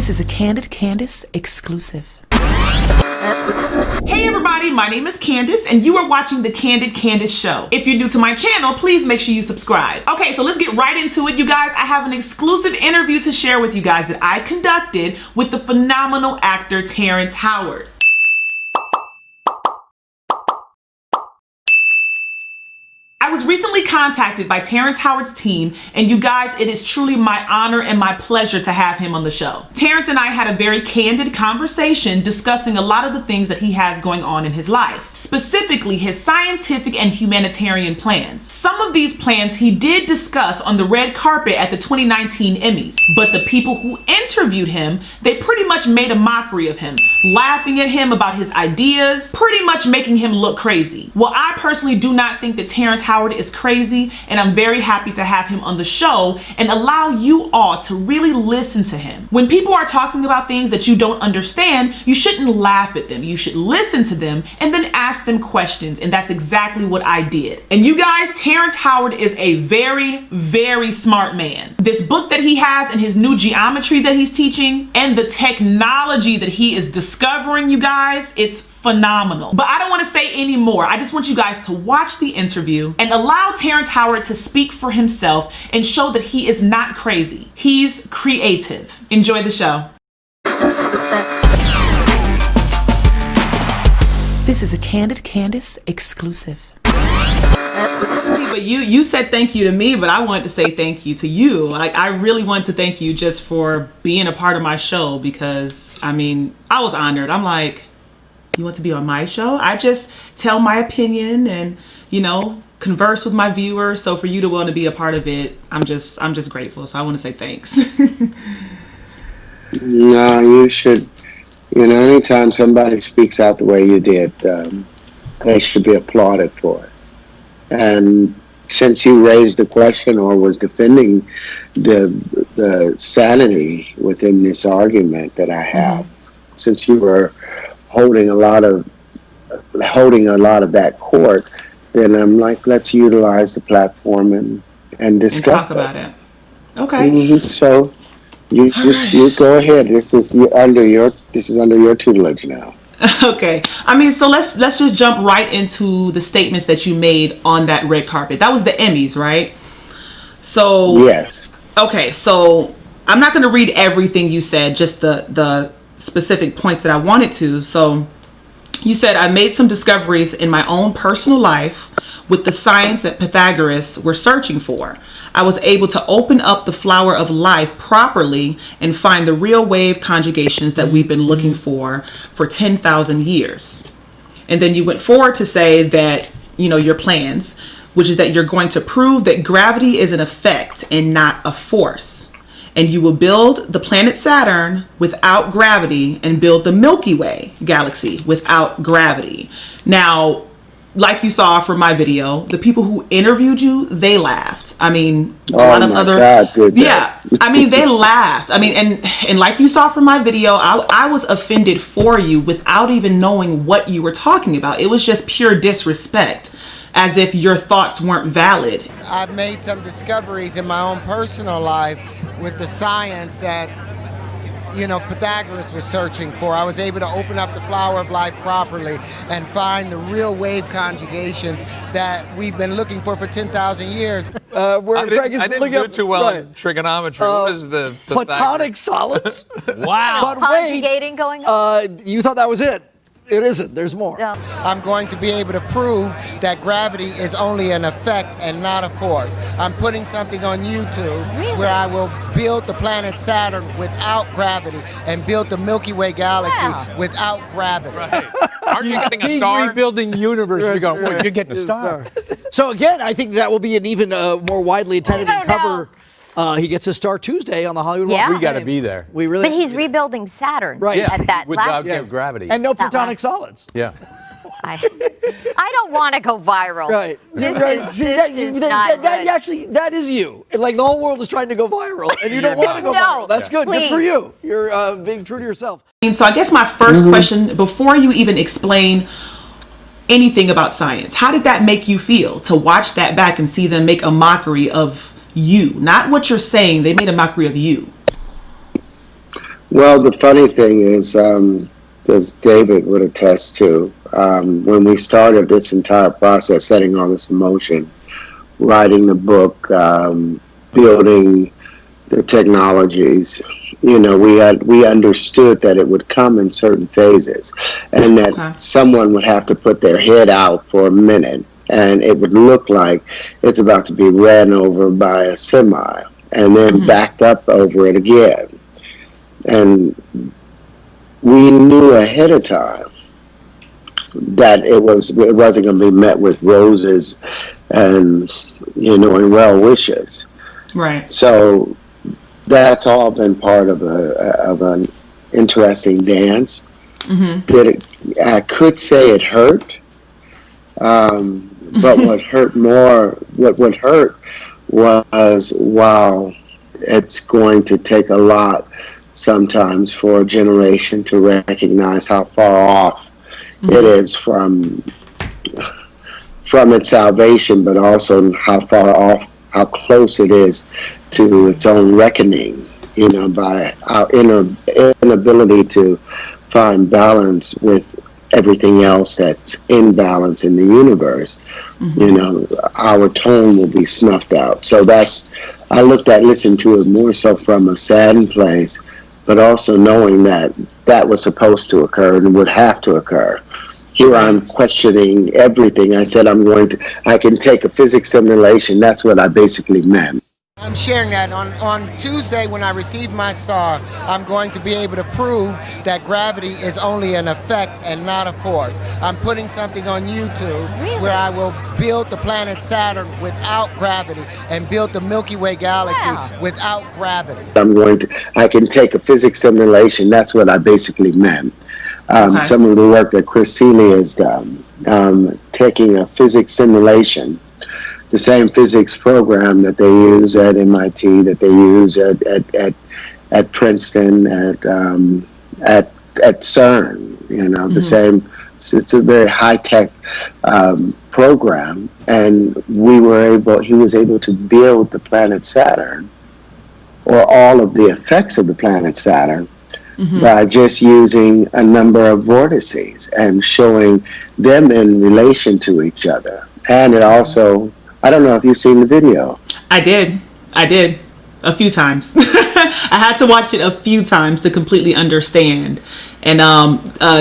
This is a Candid Candace exclusive. Hey everybody, my name is Candace and you are watching the Candid Candace Show. If you're new to my channel, please make sure you subscribe. Okay, so let's get right into it, you guys. I have an exclusive interview to share with you guys that I conducted with the phenomenal actor Terrence Howard. I was recently contacted by Terrence Howard's team, and you guys, it is truly my honor and my pleasure to have him on the show. Terrence and I had a very candid conversation discussing a lot of the things that he has going on in his life, specifically his scientific and humanitarian plans. Some of these plans he did discuss on the red carpet at the 2019 Emmys, but the people who interviewed him, they pretty much made a mockery of him, laughing at him about his ideas, pretty much making him look crazy. Well, I personally do not think that Terrence Howard is crazy, and I'm very happy to have him on the show and allow you all to really listen to him. When people are talking about things that you don't understand, you shouldn't laugh at them. You should listen to them and then ask them questions, and that's exactly what I did. And you guys, Terrence Howard is a very, very smart man. This book that he has and his new geometry that he's teaching and the technology that he is discovering, you guys, it's phenomenal. But I don't want to say any more. I just want you guys to watch the interview and allow Terrence Howard to speak for himself and show that he is not crazy. He's creative. Enjoy the show. This is a Candid Candace exclusive. But you said thank you to me, but I wanted to say thank you to you. Like, I really want to thank you just for being a part of my show, because I mean, I was honored. I'm like, you want to be on my show? I just tell my opinion and, you know, converse with my viewers. So for you to want to be a part of it, I'm just grateful. So I want to say thanks. No, you should, you know, anytime somebody speaks out the way you did, they should be applauded for it. And since you raised the question or was defending the sanity within this argument that I have, since you were holding a lot of that court, then I'm like, let's utilize the platform and discuss and talk about it. Okay. Mm-hmm. So you go ahead. This is under your tutelage now. Okay. I mean, so let's just jump right into the statements that you made on that red carpet. That was the Emmys, right? So yes. Okay, so I'm not going to read everything you said, just the specific points that I wanted to. So you said, I made some discoveries in my own personal life with the science that Pythagoras were searching for. I was able to open up the flower of life properly and find the real wave conjugations that we've been looking for 10,000 years. And then you went forward to say that, you know, your plans, which is that you're going to prove that gravity is an effect and not a force. And you will build the planet Saturn without gravity and build the Milky Way galaxy without gravity. Now, like you saw from my video, the people who interviewed you, they laughed. I mean, a lot of other, yeah, I mean, they laughed. I mean, and like you saw from my video, I was offended for you without even knowing what you were talking about. It was just pure disrespect, as if your thoughts weren't valid. I've made some discoveries in my own personal life with the science that, you know, Pythagoras was searching for. I was able to open up the flower of life properly and find the real wave conjugations that we've been looking for 10,000 years. I didn't do too well in trigonometry. What is the platonic solids? Wow. But wait, conjugating going on? You thought that was it. It isn't. There's more. No. I'm going to be able to prove that gravity is only an effect and not a force. I'm putting something on YouTube where I will build the planet Saturn without gravity and build the Milky Way galaxy without gravity. Right. Aren't you getting a star? He's rebuilding the universe. You're going, well, you're getting a star. So again, I think that will be an even more widely attended and cover. He gets a star Tuesday on the Hollywood Walk. We got to be there. We really. But he's rebuilding Saturn at that without last gravity. And no platonic solids. Yeah. I don't want to go viral. Right. That is you. Like, the whole world is trying to go viral, and you don't want to go viral. That's good. Please. Good for you. You're being true to yourself. So I guess my first question, before you even explain anything about science, how did that make you feel to watch that back and see them make a mockery of you? Not what you're saying. They made a mockery of you. Well, the funny thing is, as David would attest to, when we started this entire process, setting all this in motion, writing the book, building the technologies, we understood that it would come in certain phases, and that someone would have to put their head out for a minute, and it would look like it's about to be ran over by a semi, and then backed up over it again. And we knew ahead of time that it wasn't going to be met with roses and and well wishes. Right. So that's all been part of an interesting dance. I could say it hurt, but what hurt was, wow, it's going to take a lot sometimes for a generation to recognize how far off it is from its salvation, but also how close it is to its own reckoning, by our inability to find balance with everything else that's in balance in the universe. Our tone will be snuffed out. So I listened to it more so from a saddened place, but also knowing that was supposed to occur and would have to occur. Here I'm questioning everything. I said I can take a physics simulation. That's what I basically meant. I'm sharing that on Tuesday when I receive my star. I'm going to be able to prove that gravity is only an effect and not a force. I'm putting something on YouTube where I will build the planet Saturn without gravity and build the Milky Way galaxy without gravity. I can take a physics simulation. That's what I basically meant. Some of the work that Chris Seeley has done, taking a physics simulation, the same physics program that they use at MIT, that they use at Princeton, at CERN. The same. It's a very high tech program, and he was able to build the planet Saturn, or all of the effects of the planet Saturn, by just using a number of vortices and showing them in relation to each other. And it also, I don't know if you've seen the video. I did a few times. I had to watch it a few times to completely understand. And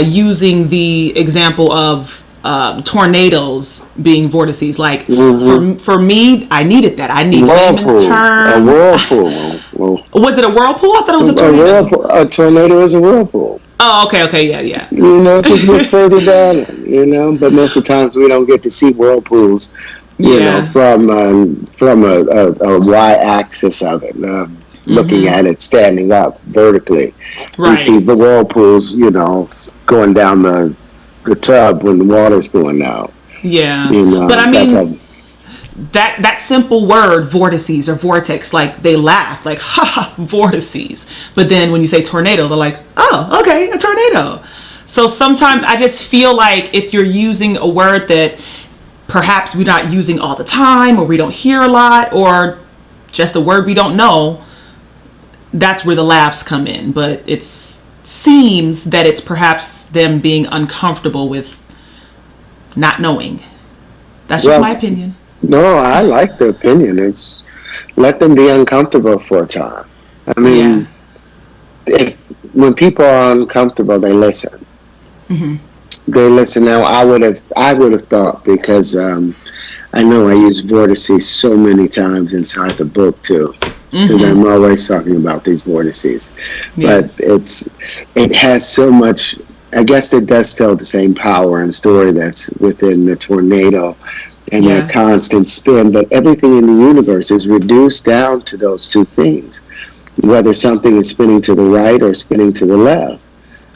using the example of tornadoes being vortices, like for me, I needed that. I need layman's terms. A whirlpool. Was it a whirlpool? I thought it was a tornado. A tornado is a whirlpool. Oh, okay, yeah. Just look further down it, but most of the times we don't get to see whirlpools, from a y-axis of it, looking at it standing up vertically. Right. You see the whirlpools, going down the tub when the water's going out. Yeah. But I mean, that simple word, vortices or vortex, like they laugh, like, ha, vortices. But then when you say tornado, they're like, oh, okay, a tornado. So sometimes I just feel like if you're using a word that perhaps we're not using all the time, or we don't hear a lot, or just a word we don't know, that's where the laughs come in. But it seems that it's perhaps them being uncomfortable with not knowing. That's just my opinion. No, I like the opinion. It's let them be uncomfortable for a time. I mean, when people are uncomfortable, they listen. They listen. Now, I would have thought, because I know I use vortices so many times inside the book too, because I'm always talking about these vortices. But it has so much. I guess it does tell the same power and story that's within the tornado and that constant spin, but everything in the universe is reduced down to those two things, whether something is spinning to the right or spinning to the left.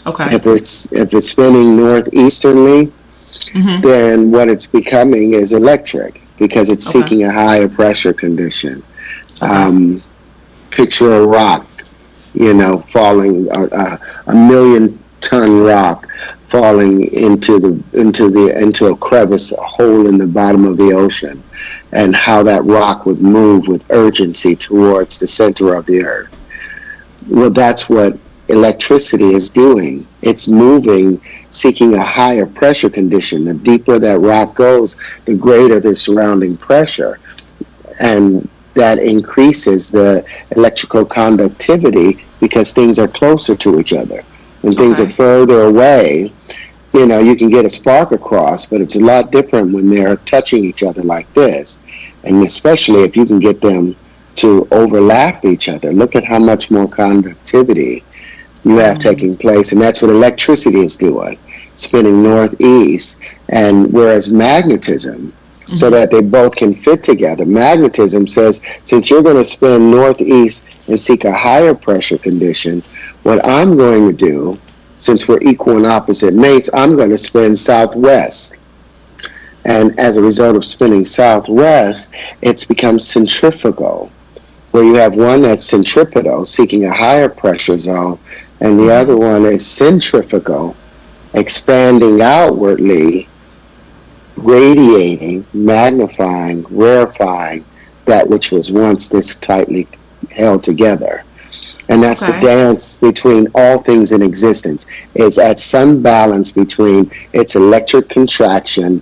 Okay. If it's spinning northeasterly, then what it's becoming is electric, because it's seeking a higher pressure condition. Picture a rock, falling, a million-ton rock falling into a crevice, a hole in the bottom of the ocean, and how that rock would move with urgency towards the center of the earth. Well, that's what electricity is doing. It's moving, seeking a higher pressure condition. The deeper that rock goes, the greater the surrounding pressure. And that increases the electrical conductivity because things are closer to each other. When things are further away, you know, you can get a spark across, but it's a lot different when they're touching each other like this. And especially if you can get them to overlap each other. Look at how much more conductivity you have taking place. And that's what electricity is doing, spinning northeast. And whereas magnetism, so that they both can fit together, magnetism says, since you're going to spin northeast and seek a higher pressure condition, what I'm going to do, since we're equal and opposite mates, I'm going to spin southwest. And as a result of spinning southwest, it's become centrifugal, where you have one that's centripetal, seeking a higher pressure zone, and the other one is centrifugal, expanding outwardly, radiating, magnifying, rarefying that which was once this tightly held together. And that's the dance between all things in existence. It's at some balance between its electric contraction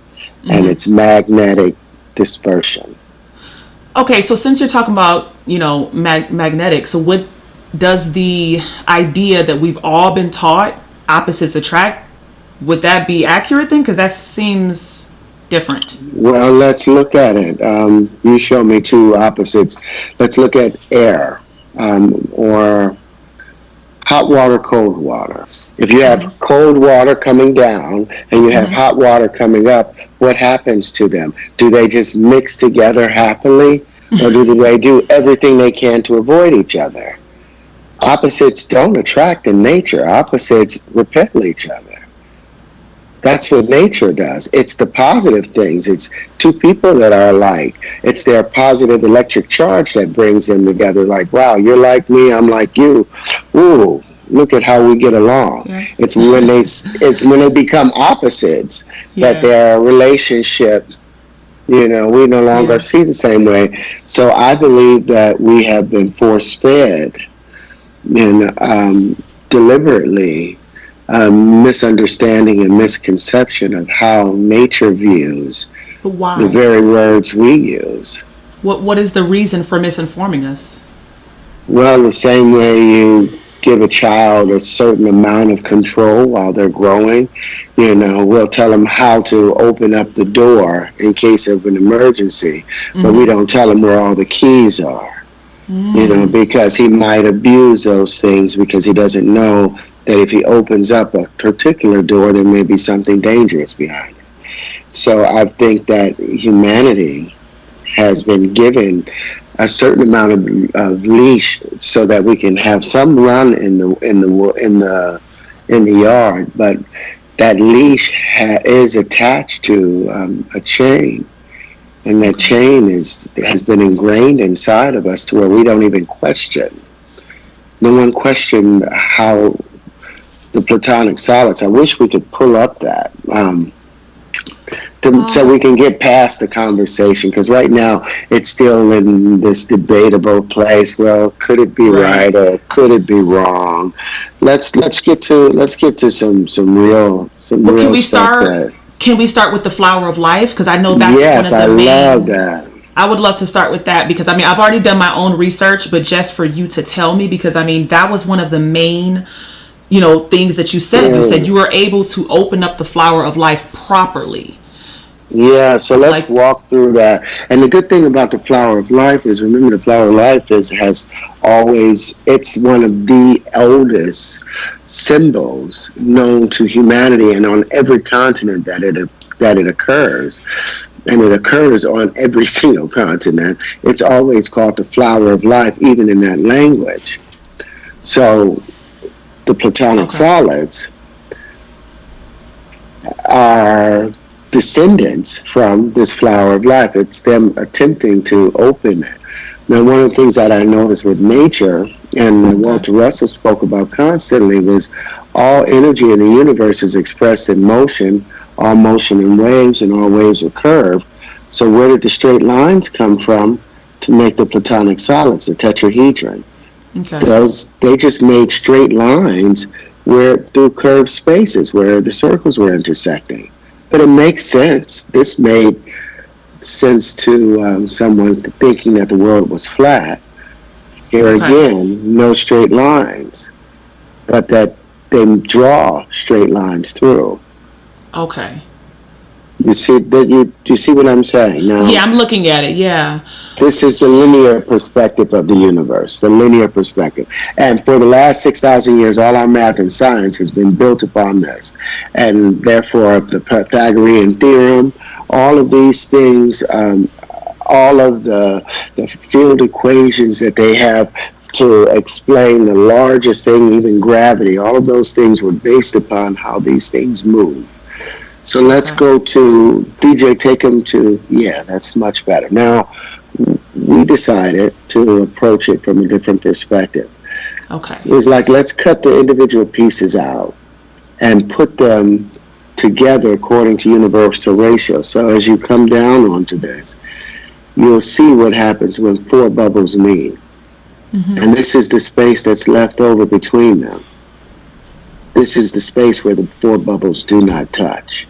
and its magnetic dispersion. Okay, so since you're talking about, you know, magnetic, so what does the idea that we've all been taught, opposites attract, would that be accurate then? Because that seems different. Well, let's look at it. You show me two opposites. Let's look at air, or hot water, cold water. If you have cold water coming down and you have hot water coming up, what happens to them? Do they just mix together happily, or do they do everything they can to avoid each other? Opposites don't attract in nature. Opposites repel each other. That's what nature does. It's the positive things. It's two people that are alike. It's their positive electric charge that brings them together. Like, wow, you're like me, I'm like you. Ooh, look at how we get along. Yeah. It's when they become opposites that their relationship, you know, we no longer see the same way. So I believe that we have been force-fed and deliberately misunderstanding and misconception of how nature views the very words we use. What is the reason for misinforming us? Well, the same way you give a child a certain amount of control while they're growing, you know, we'll tell them how to open up the door in case of an emergency, but we don't tell them where all the keys are, you know, because he might abuse those things because he doesn't know that if he opens up a particular door, there may be something dangerous behind it. So I think that humanity has been given a certain amount of leash so that we can have some run in the yard, but that leash is attached to a chain, and that chain has been ingrained inside of us to where we don't even question. No one questioned how the platonic solids. I wish we could pull up that. So we can get past the conversation, because right now it's still in this debatable place. Well, could it be right or could it be wrong? Let's get to some real stuff. Can we start with the flower of life? Because I know that's one of the main. I love that. I would love to start with that, because I mean I've already done my own research, but just for you to tell me, because I mean that was one of the main, you know, things that you said. You said you were able to open up the flower of life properly. Yeah, so let's walk through that. And the good thing about the flower of life is, remember, the flower of life it's one of the oldest symbols known to humanity, and on every continent that it occurs. And it occurs on every single continent. It's always called the flower of life, even in that language. So the platonic solids are descendants from this flower of life. It's them attempting to open it. Now, one of the things that I noticed with nature, and Walter Russell spoke about constantly, was all energy in the universe is expressed in motion, all motion in waves, and all waves are curved. So where did the straight lines come from to make the platonic solids, the tetrahedron? Okay. They just made straight lines through curved spaces where the circles were intersecting. But it makes sense. This made sense to someone thinking that the world was flat. Here again, no straight lines, but that they draw straight lines through. Okay. You see that you see what I'm saying now? Yeah, I'm looking at it. Yeah. This is the linear perspective of the universe, the linear perspective. And for the last 6,000 years, all our math and science has been built upon this. And therefore, the Pythagorean theorem, all of these things, all of the field equations that they have to explain the largest thing, even gravity, all of those things were based upon how these things move. So let's go to DJ, take them to, yeah, that's much better. Now, we decided to approach it from a different perspective. Okay. It was like, let's cut the individual pieces out and put them together according to universal ratio. So as you come down onto this, you'll see what happens when four bubbles meet. Mm-hmm. And this is the space that's left over between them. This is the space where the four bubbles do not touch.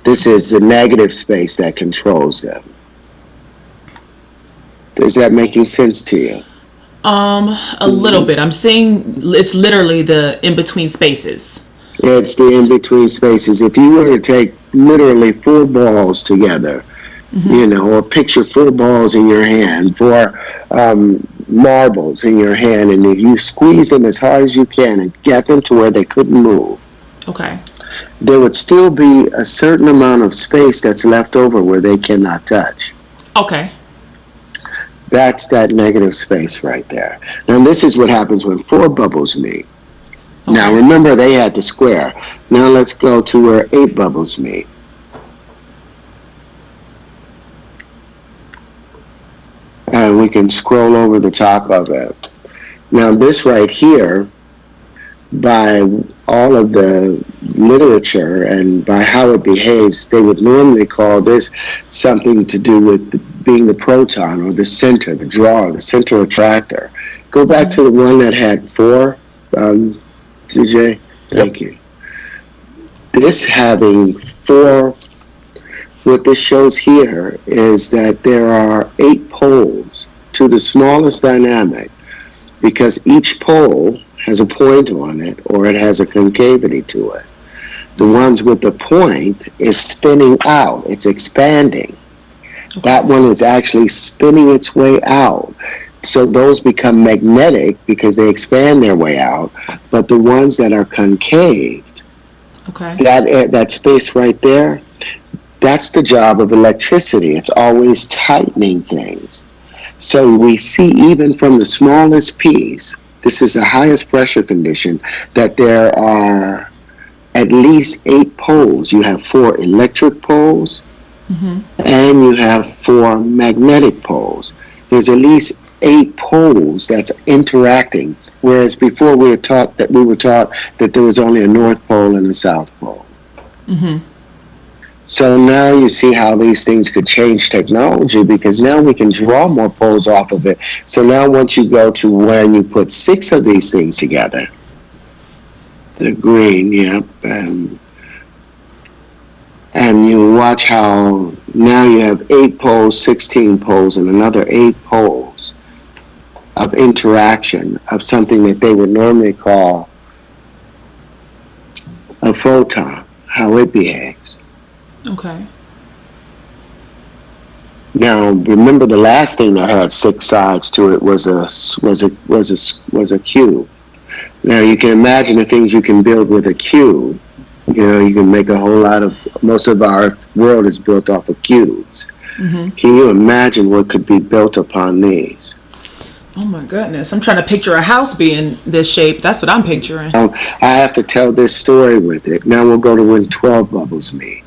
This is the negative space that controls them. Is that making sense to you? A little bit. I'm seeing it's literally the in-between spaces. It's the in-between spaces. If you were to take literally four balls together, or picture four balls in your hand, four marbles in your hand, and if you squeeze them as hard as you can and get them to where they couldn't move, there would still be a certain amount of space that's left over where they cannot touch. Okay. That's that negative space right there. Now this is what happens when four bubbles meet. Okay. Now remember, they had the square. Now let's go to where 8 bubbles meet. And we can scroll over the top of it. Now this right here, by all of the literature and by how it behaves, they would normally call this something to do with being the proton or the center, the drawer, the center attractor. Go back to the one that had 4, DJ. Thank you. This having 4, what this shows here is that there are 8 poles to the smallest dynamic, because each pole has a point on it or it has a concavity to it. The ones with the point is spinning out, it's expanding. That one is actually spinning its way out. So those become magnetic because they expand their way out. But the ones that are concaved, that space right there, that's the job of electricity. It's always tightening things. So we see even from the smallest piece, this is the highest pressure condition, that there are at least 8 poles. You have 4 electric poles, and you have 4 magnetic poles. There's at least 8 poles that's interacting, whereas before we were taught that there was only a North Pole and a South Pole. So now you see how these things could change technology, because now we can draw more poles off of it. So now once you go to when you put 6 of these things together, the green, and you watch how now you have 8 poles, 16 poles, and another 8 poles of interaction of something that they would normally call a photon, how it behaves. Okay. Now remember, the last thing that had 6 sides to it was a cube. Now you can imagine the things you can build with a cube. You can make a whole lot of, most of our world is built off of cubes. Can you imagine what could be built upon these? Oh my goodness. I'm trying to picture a house being this shape. That's what I'm picturing. I have to tell this story with it. Now we'll go to when 12 bubbles meet.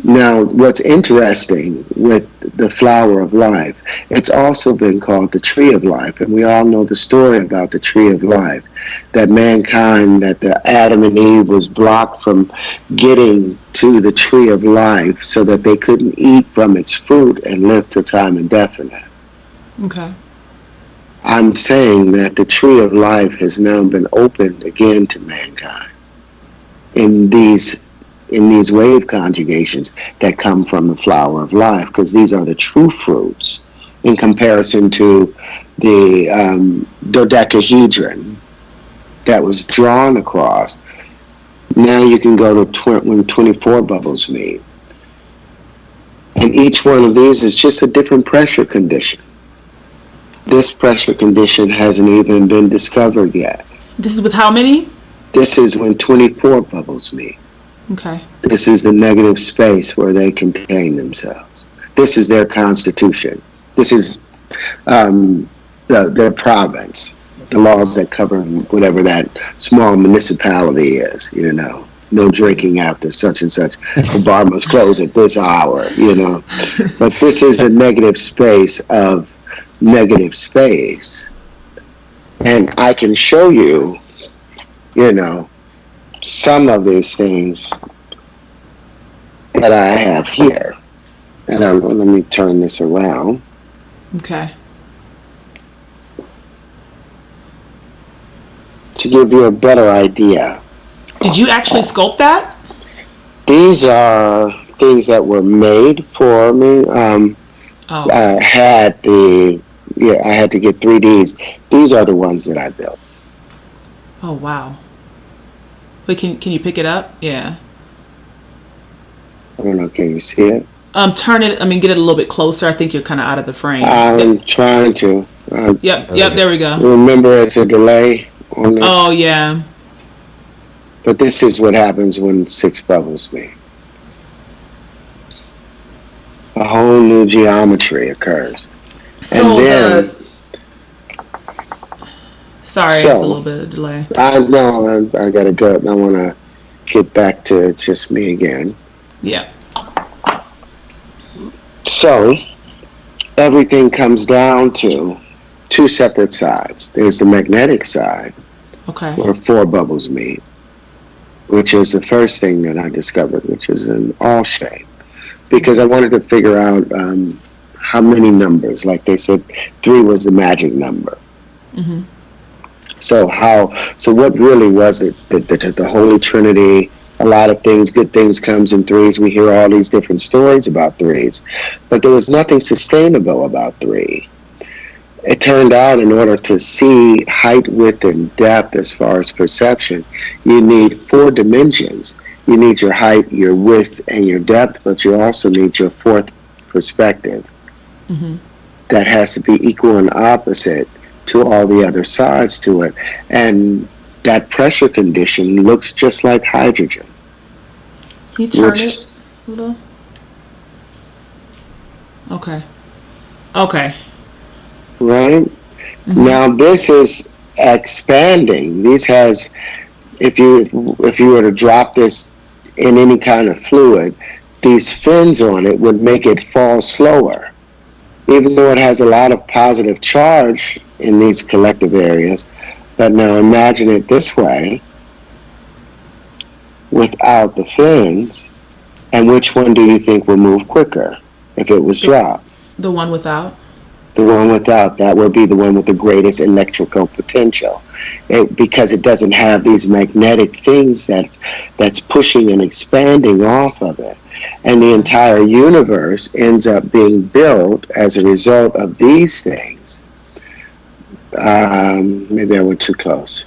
Now, what's interesting with the flower of life, it's also been called the tree of life. And we all know the story about the tree of life, that mankind, that the Adam and Eve was blocked from getting to the tree of life so that they couldn't eat from its fruit and live to time indefinite. Okay. I'm saying that the tree of life has now been opened again to mankind in these wave conjugations that come from the flower of life, because these are the true fruits in comparison to the dodecahedron that was drawn across. Now you can go to when 24 bubbles meet. And each one of these is just a different pressure condition. This pressure condition hasn't even been discovered yet. This is with how many? This is when 24 bubbles meet. Okay. This is the negative space where they contain themselves. This is their constitution. This is their province, the laws that cover whatever that small municipality is, No drinking after such and such. The bar must close at this hour, But this is a negative space of negative space. And I can show you, some of these things that I have here. And let me turn this around. Okay. To give you a better idea. Did you actually sculpt that? These are things that were made for me. I had to get 3Ds. These are the ones that I built. Oh wow. Wait, can you pick it up? Yeah. I don't know, can you see it? Get it a little bit closer. I think you're kind of out of the frame. I'm trying to. Yep, there we go. Remember, it's a delay on this. Oh, yeah. But this is what happens when 6 bubbles meet. A whole new geometry occurs. So and then, sorry, it's a little bit of delay. I know, I gotta go. I want to get back to just me again. Yeah. So, everything comes down to 2 separate sides. There's the magnetic side, okay, where 4 bubbles meet, which is the first thing that I discovered, which is an all shape. Because I wanted to figure out how many numbers. Like they said, 3 was the magic number. Mm-hmm. So what really was it? The Holy Trinity, a lot of things, good things comes in 3s. We hear all these different stories about 3s. But there was nothing sustainable about 3. It turned out in order to see height, width, and depth as far as perception, you need 4 dimensions. You need your height, your width, and your depth, but you also need your 4th perspective. Mm-hmm. That has to be equal and opposite to all the other sides to it. And that pressure condition looks just like hydrogen. Can you turn it a little? Okay. Right? Mm-hmm. Now this is expanding. This has, if you were to drop this in any kind of fluid, these fins on it would make it fall slower. Even though it has a lot of positive charge in these collective areas. But now imagine it this way, without the fins, and which one do you think will move quicker if it was dropped? The one without? The one without, that would be the one with the greatest electrical potential. Because it doesn't have these magnetic things that's pushing and expanding off of it. And the entire universe ends up being built as a result of these things. Maybe I went too close.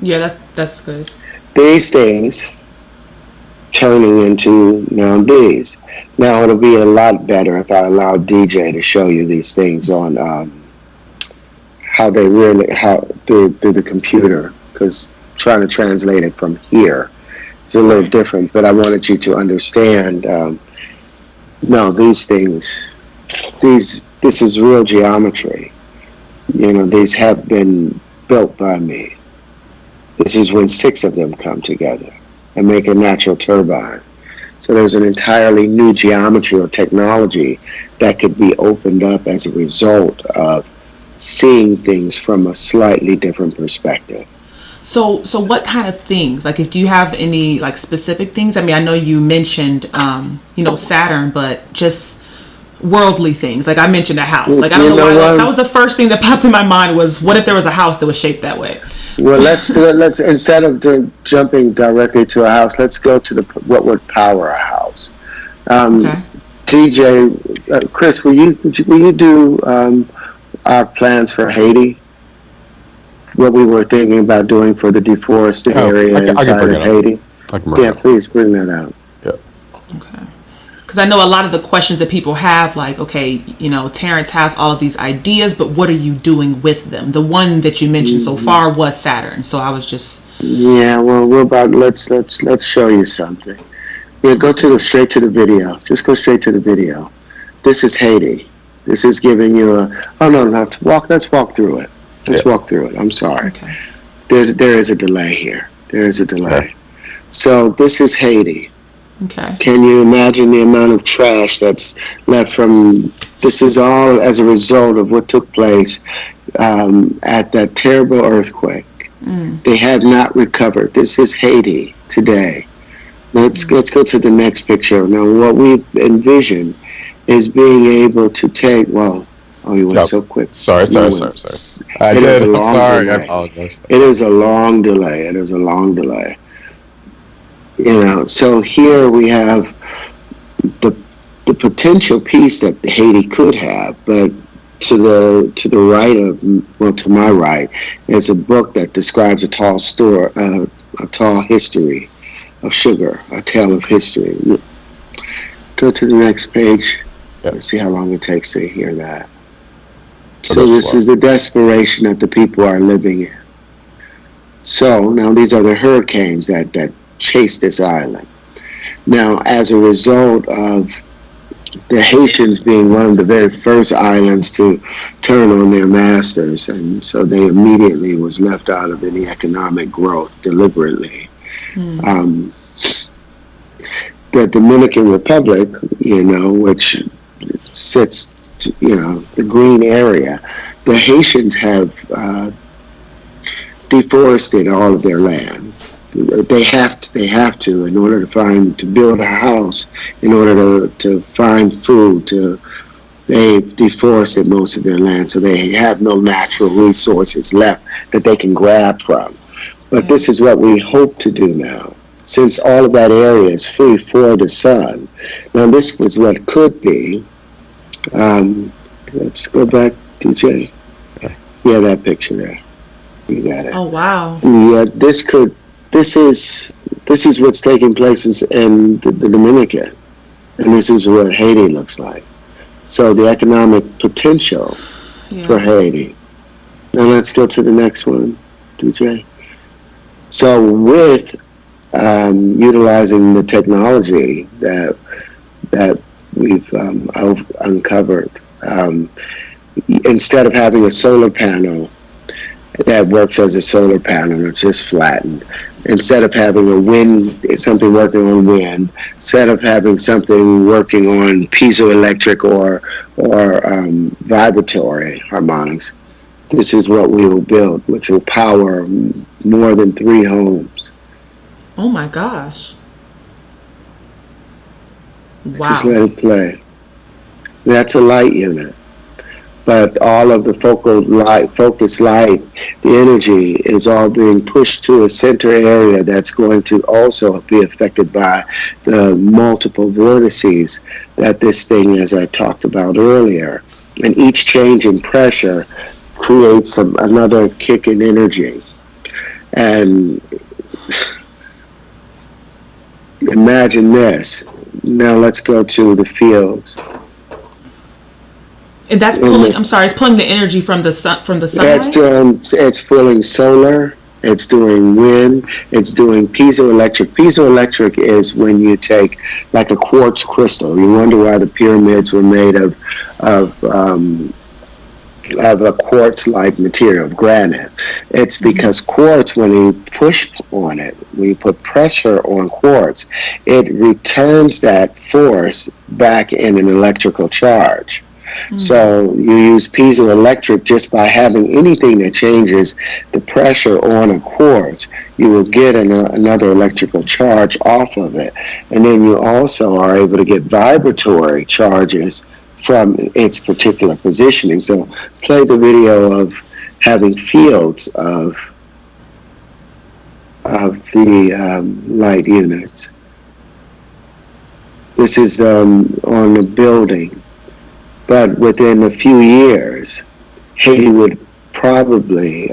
Yeah, that's good. These things turning into now these. Now it'll be a lot better if I allow DJ to show you these things on how through the computer, because trying to translate it from here is a little different. But I wanted you to understand. These things, this is real geometry. These have been built by me. This is when 6 of them come together and make a natural turbine. So there's an entirely new geometry or technology that could be opened up as a result of seeing things from a slightly different perspective. So what kind of things? Like, if you have any like specific things? I mean, I know you mentioned, Saturn, but just worldly things. Like I mentioned a house. Like I don't You know know why what? that was the first thing that popped in my mind was what if there was a house that was shaped that way? Well, let's instead of jumping directly to a house, let's go to what would power a house. Okay. TJ, Chris, will you do our plans for Haiti? What we were thinking about doing for the deforested area inside of Haiti? Yeah, please bring that out. Okay. Because I know a lot of the questions that people have, like, okay, you know, Terrence has all of these ideas, but what are you doing with them? The one that you mentioned so far was Saturn. So I was just. Yeah, well, let's show you something. Yeah, go straight to the video. Just go straight to the video. This is Haiti. This is giving you let's walk through it. Let's walk through it. I'm sorry. Okay. There is a delay here. There is a delay. Okay. So this is Haiti. Okay. Can you imagine the amount of trash that's left from? This is all as a result of what took place at that terrible earthquake. They have not recovered. This is Haiti today. Let's go to the next picture. Now, what we envision is being able to take. Well, you went so quick. Sorry. I did. I'm sorry. I apologize. It is a long delay. You know, so here we have the potential peace that Haiti could have, but to the right of, to my right, is a book that describes a tall history of sugar, a tale of history. Go to the next page. Let's see how long it takes to hear that. So this is the desperation that the people are living in. So now these are the hurricanes that chase this island. Now, as a result of the Haitians being one of the very first islands to turn on their masters, and so they immediately was left out of any economic growth deliberately. The Dominican Republic, you know, which sits, you know, the green area, the Haitians have deforested all of their land. They have to in order to build a house, in order to find food. They've deforested most of their land, so they have no natural resources left that they can grab from. But this is what we hope to do now, since all of that area is free for the sun. Now, this was what could be. Let's go back, DJ. Yeah, that picture there. You got it. Oh wow. Yeah, this is what's taking place in the Dominican, and this is what Haiti looks like. So the economic potential for Haiti. Now let's go to the next one, DJ. So with utilizing the technology that we've uncovered, instead of having a solar panel that works as a solar panel, it's just flattened. Instead of having something working on wind, instead of having something working on piezoelectric or vibratory harmonics, this is what we will build, which will power more than 3 homes. Oh my gosh. Wow. Just let it play. That's a light unit. But all of the focus light, the energy is all being pushed to a center area that's going to also be affected by the multiple vortices that this thing, as I talked about earlier. And each change in pressure creates another kick in energy. And imagine this. Now let's go to the fields. And that's pulling. I'm sorry, it's pulling the energy from the sun. It's pulling solar. It's doing wind. It's doing piezoelectric. Piezoelectric is when you take like a quartz crystal. You wonder why the pyramids were made of a quartz-like material, of granite. It's because quartz, when you push on it, when you put pressure on quartz, it returns that force back in an electrical charge. So you use piezoelectric just by having anything that changes the pressure on a quartz, you will get another electrical charge off of it. And then you also are able to get vibratory charges from its particular positioning. So play the video of having fields of the light units. This is on a building, but within a few years, Haiti would probably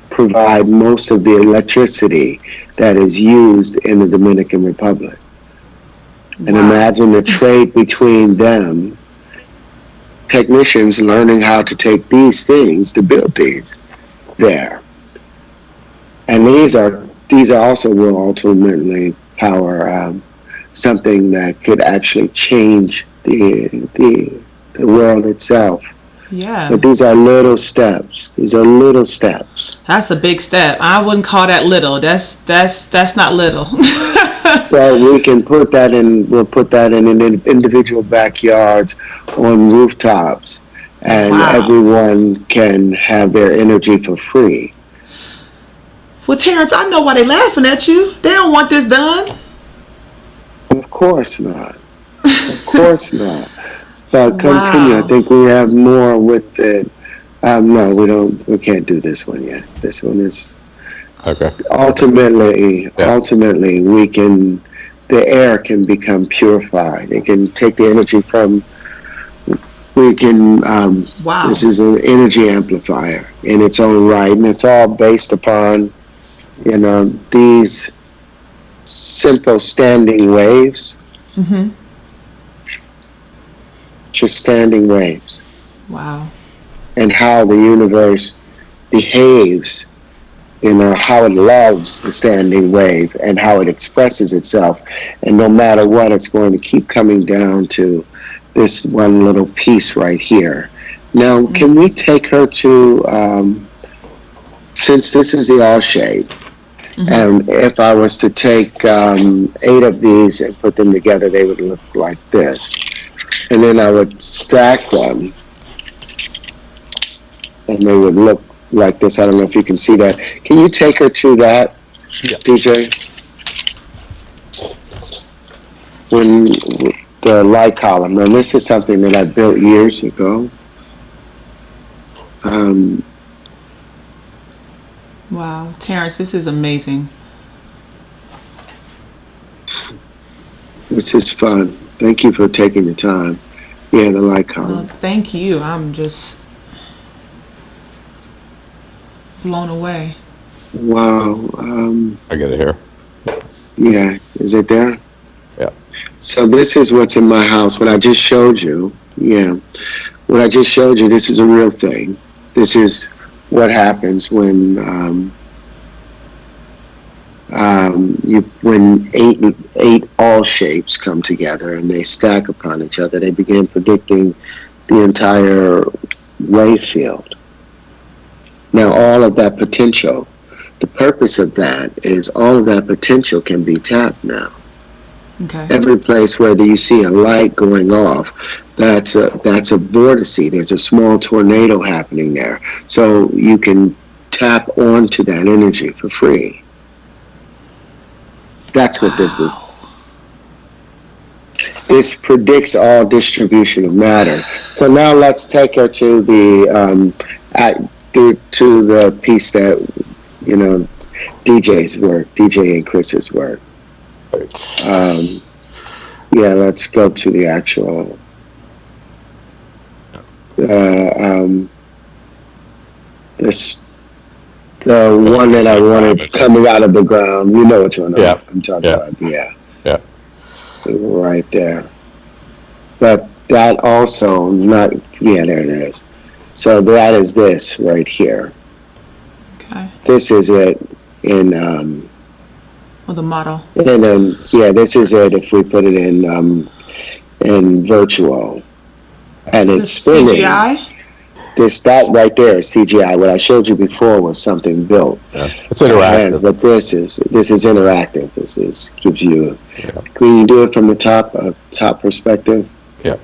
provide most of the electricity that is used in the Dominican Republic. And imagine the trade between them, technicians learning how to take these things to build these there. And these also will ultimately power something that could actually change the world itself. Yeah. But these are little steps. These are little steps. That's a big step. I wouldn't call that little. That's not little. But we can put that in. We'll put that in individual backyards, on rooftops, and everyone can have their energy for free. Well, Terrence, I know why they're laughing at you. They don't want this done. Of course not. Of course not. But continue. I think we have more with it. No, we don't. We can't do this one yet. This one is Okay. ultimately. We can. The air can become purified. It can take the energy from. We can. This is an energy amplifier in its own right, and it's all based upon, these simple standing waves. Mm-hmm. Just standing waves. Wow. And how the universe behaves, how it loves the standing wave and how it expresses itself. And no matter what, it's going to keep coming down to this one little piece right here. Now, can we take her to, since this is the all shape, and if I was to take 8 of these and put them together, they would look like this. And then I would stack them, and they would look like this. I don't know if you can see that. Can you take her to that, DJ? When the light column. Now, this is something that I built years ago. Wow, Terrence, this is amazing. This is fun. Thank you for taking the time. Yeah, the light column. Thank you. I'm just blown away. Wow. I get it here. Yeah, is it there? Yeah. So this is what's in my house. What I just showed you. Yeah. What I just showed you, this is a real thing. This is what happens when when eight all shapes come together and they stack upon each other. They begin predicting the entire wave field. Now, all of that potential, the purpose of that is all of that potential can be tapped now. Okay. Every place where you see a light going off, that's a vortex. There's a small tornado happening there. So you can tap onto that energy for free. That's what this is. This predicts all distribution of matter. So now let's take her to the to the piece that DJ's work, DJ and Chris's work. Yeah, let's go to the actual. The one that I wanted coming out of the ground. You know which one I'm talking about. Yeah. Yeah. So right there. But that also not. Yeah, there it is. So that is this right here. Okay. This is it in. The model. And then this is it if we put it in virtual, and it's spinning. CGI? That right there is CGI. What I showed you before was something built. Yeah. It's interactive. But this is interactive. This gives you. Can you do it from the top perspective? Yeah.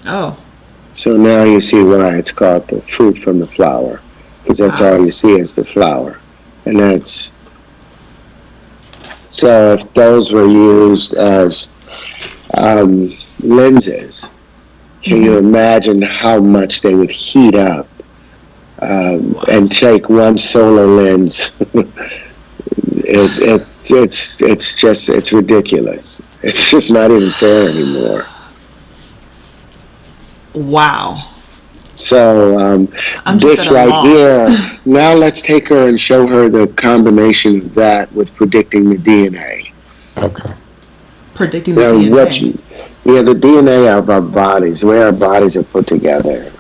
Oh. So now you see why it's called the fruit from the flower, because that's all you see is the flower. And so if those were used as lenses. Can you imagine how much they would heat up and take one solar lens? It's ridiculous. It's just not even fair anymore. Wow. So this right here, now let's take her and show her the combination of that with predicting the DNA. Okay. Predicting the DNA. The DNA of our bodies, the way our bodies are put together.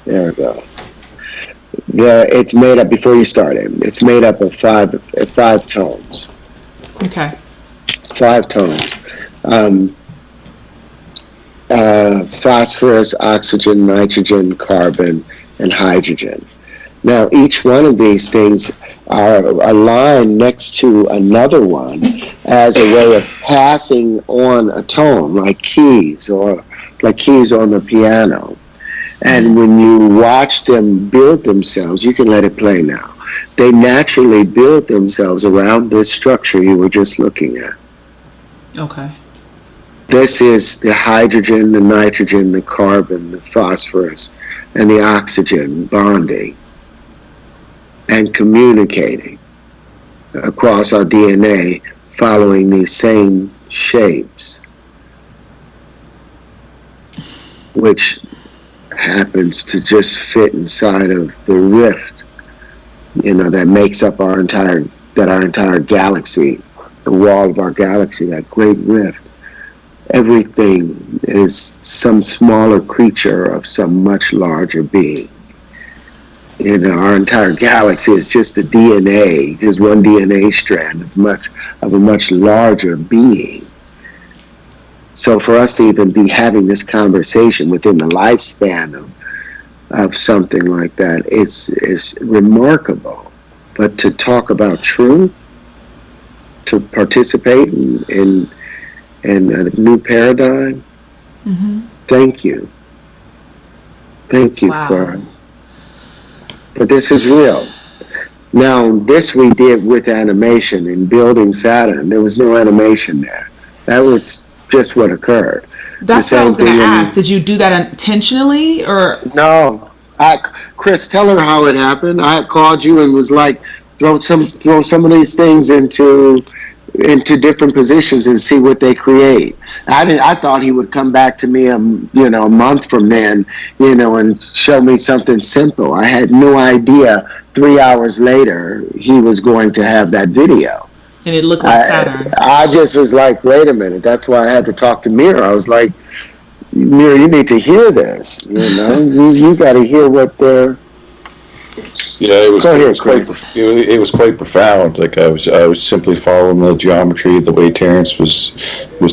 There we go. Yeah, it's made up, before you start it, it's made up of five tones. Okay. 5 tones. Phosphorus, oxygen, nitrogen, carbon, and hydrogen. Now, each one of these things are aligned next to another one as a way of passing on a tone, like keys on the piano. And when you watch them build themselves, you can let it play now. They naturally build themselves around this structure you were just looking at. Okay. This is the hydrogen, the nitrogen, the carbon, the phosphorus, and the oxygen bonding and communicating across our DNA, following these same shapes, which happens to just fit inside of the rift, that makes up our entire galaxy, the wall of our galaxy, that great rift. Everything is some smaller creature of some much larger being. Our entire galaxy is just a DNA, just one DNA strand of a much larger being. So for us to even be having this conversation within the lifespan of something like that, is remarkable. But to talk about truth, to participate in a new paradigm, thank you. Thank you for but this is real. Now, this we did with animation in building Saturn. There was no animation there. That was just what occurred. That's what I was going to ask. Did you do that intentionally, or? No. Chris, tell her how it happened. I called you and was like, throw some of these things into different positions and see what they create. I thought he would come back to me a month from then, and show me something simple. I had no idea 3 hours later he was going to have that video. And it looked like Saturn. I just was like, wait a minute. That's why I had to talk to Mira. I was like, Mira, you need to hear this. You got to hear what they're. Yeah, it was quite profound. Like I was simply following the geometry the way Terrence was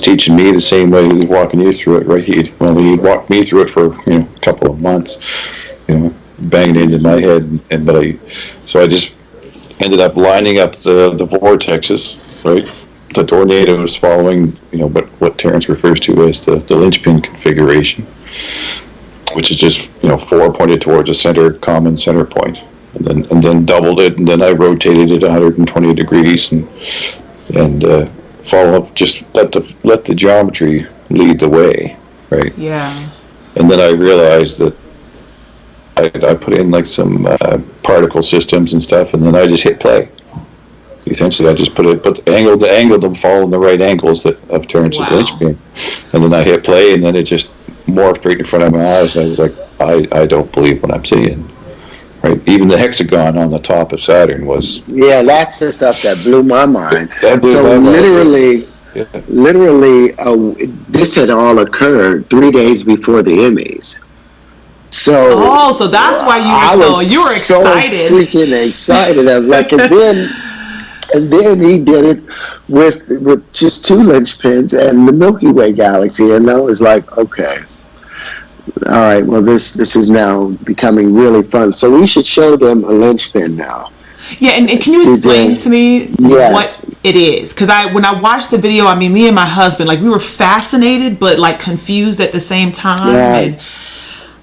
teaching me, the same way he was walking you through it. Right? He'd walked me through it for a couple of months, banging into my head, so I just ended up lining up the vortexes, right? The tornadoes following what Terrence refers to as the linchpin configuration, which is just 4 pointed towards a common center point. And then doubled it, and then I rotated it 120 degrees and follow up. Just let the geometry lead the way, right? Yeah. And then I realized that I put in like some particle systems and stuff, and then I just hit play. Essentially, I just angled them following the right angles of Terrence's linchpin, and then I hit play, and then it just morphed right in front of my eyes. I was like, I don't believe what I'm seeing. Right. Even the hexagon on the top of Saturn was. Yeah, that's the stuff that blew my mind. That blew my mind. Literally, this had all occurred 3 days before the Emmys. So. So that's why you were excited. So freaking excited. I was like, and then he did it with just 2 linchpins and the Milky Way galaxy, and I was like, okay. All right, well, this is now becoming really fun. So we should show them a linchpin now. Yeah, and can you explain to me what it is? Because when I watched the video, me and my husband, we were fascinated but confused at the same time. Right.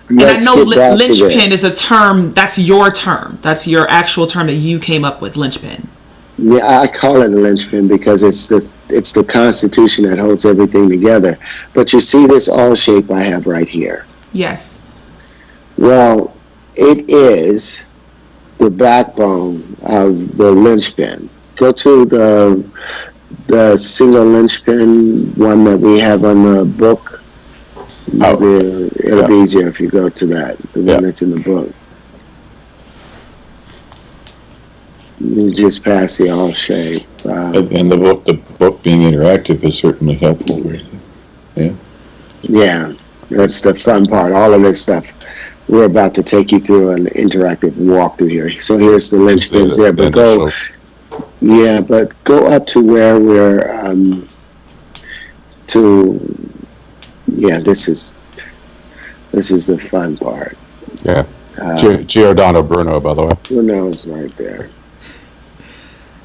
And I know linchpin is a term, that's your term. That's your actual term that you came up with, linchpin. Yeah, I call it a linchpin because it's the it's the Constitution that holds everything together. But you see this all shape I have right here. Yes. Well, it is the backbone of the linchpin. Go to the single linchpin one that we have on the book. Maybe it'll be easier if you go to that, the one that's in the book. You just pass the all shape. And the book being interactive is certainly helpful. Right? Yeah. Yeah, that's the fun part. All of this stuff, we're about to take you through an interactive walkthrough here. So here's the linchpins there, but go up to where we're this is the fun part. Yeah. Giordano Bruno, by the way. Bruno's right there.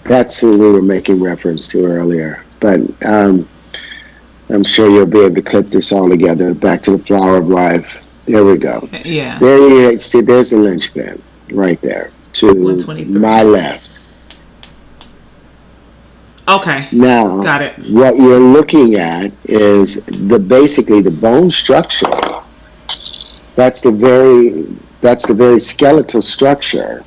That's who we were making reference to earlier. But I'm sure you'll be able to clip this all together. Back to the flower of life. There we go. Yeah. There you see. There's the linchpin right there to my left. Okay. Now, got it. What you're looking at is basically the bone structure. That's the very skeletal structure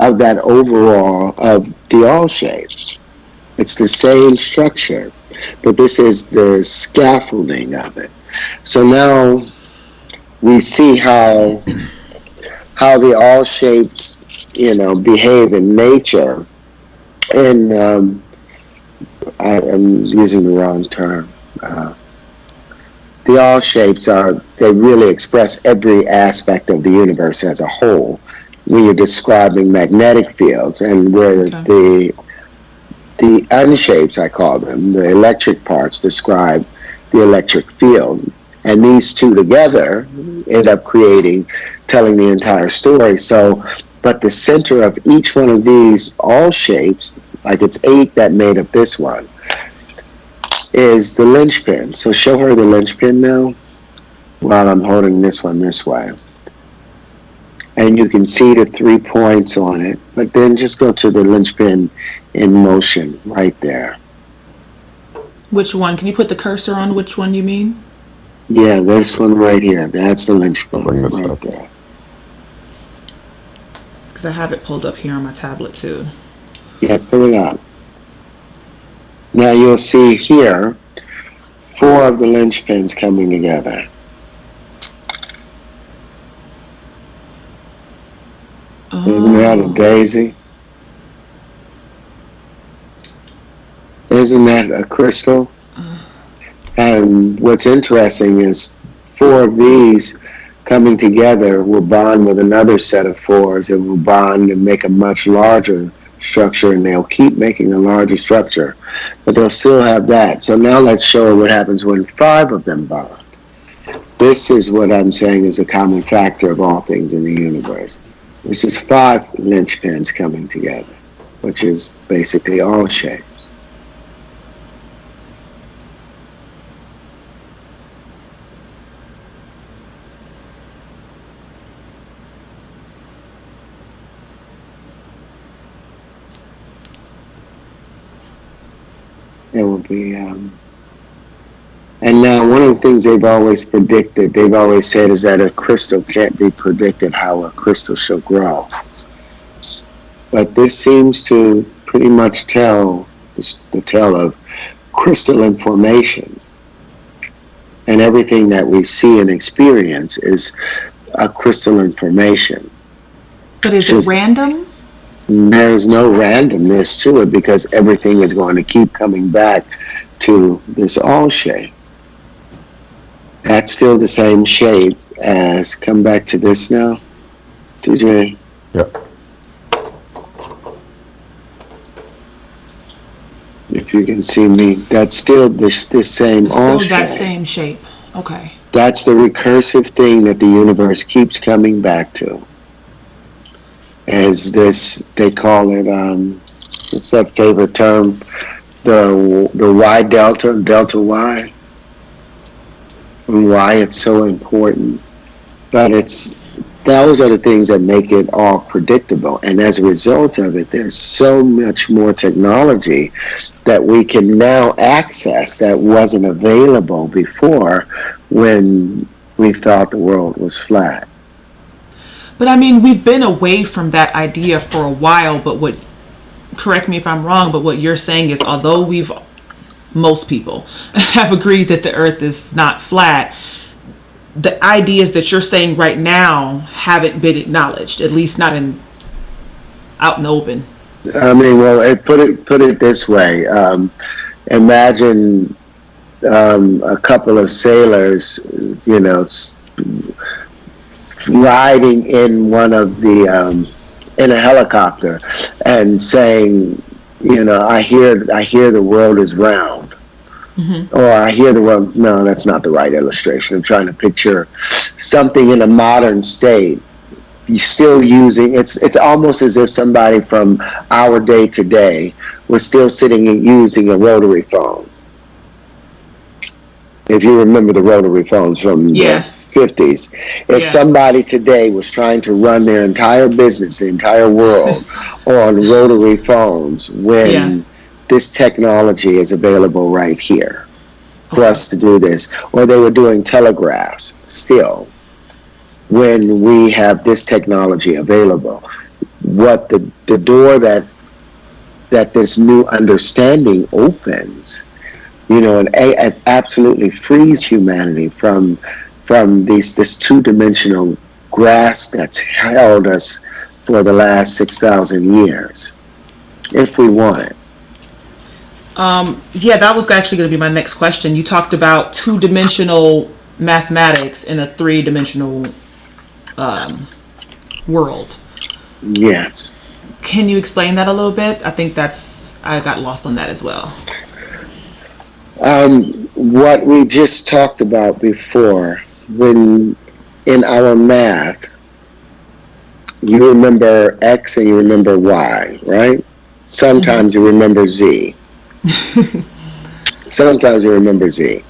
of that overall of the all shape. It's the same structure, but this is the scaffolding of it. So now we see how the all shapes, behave in nature. And I'm using the wrong term. The all shapes they really express every aspect of the universe as a whole. When you're describing magnetic fields, and where the unshapes, I call them, the electric parts describe the electric field. And these two together end up telling the entire story. So, but the center of each one of these all shapes, like it's 8 that made up this one, is the linchpin. So show her the linchpin now while I'm holding this one this way. And you can see the 3 points on it, but then just go to the linchpin in motion right there. Which one? Can you put the cursor on which one you mean? Yeah, this one right here. That's the linchpin right there. Because I have it pulled up here on my tablet too. Yeah, pull it up. Now you'll see here 4 of the linchpins coming together. Isn't that a daisy? Isn't that a crystal? And what's interesting is 4 of these coming together will bond with another set of 4s and will bond and make a much larger structure, and they'll keep making a larger structure, but they'll still have that. So now let's show what happens when 5 of them bond. This is what I'm saying is a common factor of all things in the universe. This is 5 linchpins coming together, which is basically all shapes. It will be, and now one of the things they've always said is that a crystal can't be predicted how a crystal shall grow. But this seems to pretty much tell the tale of crystalline formation. And everything that we see and experience is a crystalline formation. But is it random? There's no randomness to it because everything is going to keep coming back to this all shape. That's still the same shape as, come back to this now, DJ. Yep. If you can see me, that's still this same all shape. Still that same shape. Okay. That's the recursive thing that the universe keeps coming back to. As this, they call it, what's that favorite term? The Y delta Y. And why it's so important. But those are the things that make it all predictable. And as a result of it, there's so much more technology that we can now access that wasn't available before when we thought the world was flat. But I mean, we've been away from that idea for a while, but correct me if I'm wrong, but what you're saying is although most people have agreed that the earth is not flat, the ideas that you're saying right now haven't been acknowledged, at least not out in the open. I mean, well, put it this way. Imagine a couple of sailors, riding in one of the in a helicopter and saying, I hear the world is round. Mm-hmm. Or I hear the world. No, that's not the right illustration. I'm trying to picture something in a modern state. You're still using it's almost as if somebody from our day today was still sitting and using a rotary phone. If you remember the rotary phones from the 50s. If somebody today was trying to run their entire business, the entire world, on rotary phones, when this technology is available right here for us to do this, or they were doing telegraphs still, when we have this technology available, what the door that this new understanding opens, and it absolutely frees humanity from this two-dimensional grasp that's held us for the last 6,000 years, if we want it. That was actually going to be my next question. You talked about two-dimensional mathematics in a three-dimensional world. Yes. Can you explain that a little bit? I think I got lost on that as well. What we just talked about before, when in our math, you remember X and you remember Y, right? Sometimes you remember Z. Sometimes you remember Z.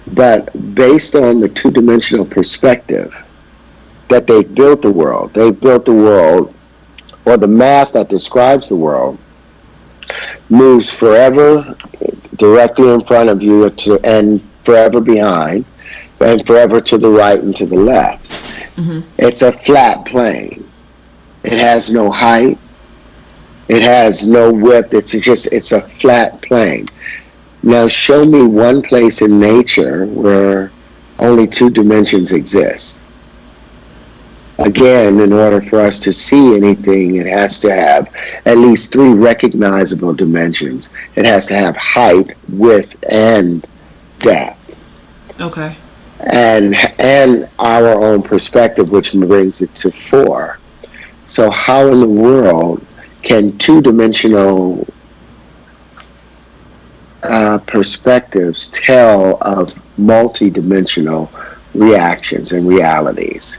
But based on the two-dimensional perspective that they built the world, or the math that describes the world, moves forever directly in front of you and forever behind, and forever to the right and to the left. Mm-hmm. It's a flat plane. It has no height. It has no width. It's a flat plane. Now show me one place in nature where only two dimensions exist. Again, in order for us to see anything, it has to have at least three recognizable dimensions. It has to have height, width, and depth. Okay. And our own perspective, which brings it to 4. So how in the world can two-dimensional perspectives tell of multi-dimensional reactions and realities?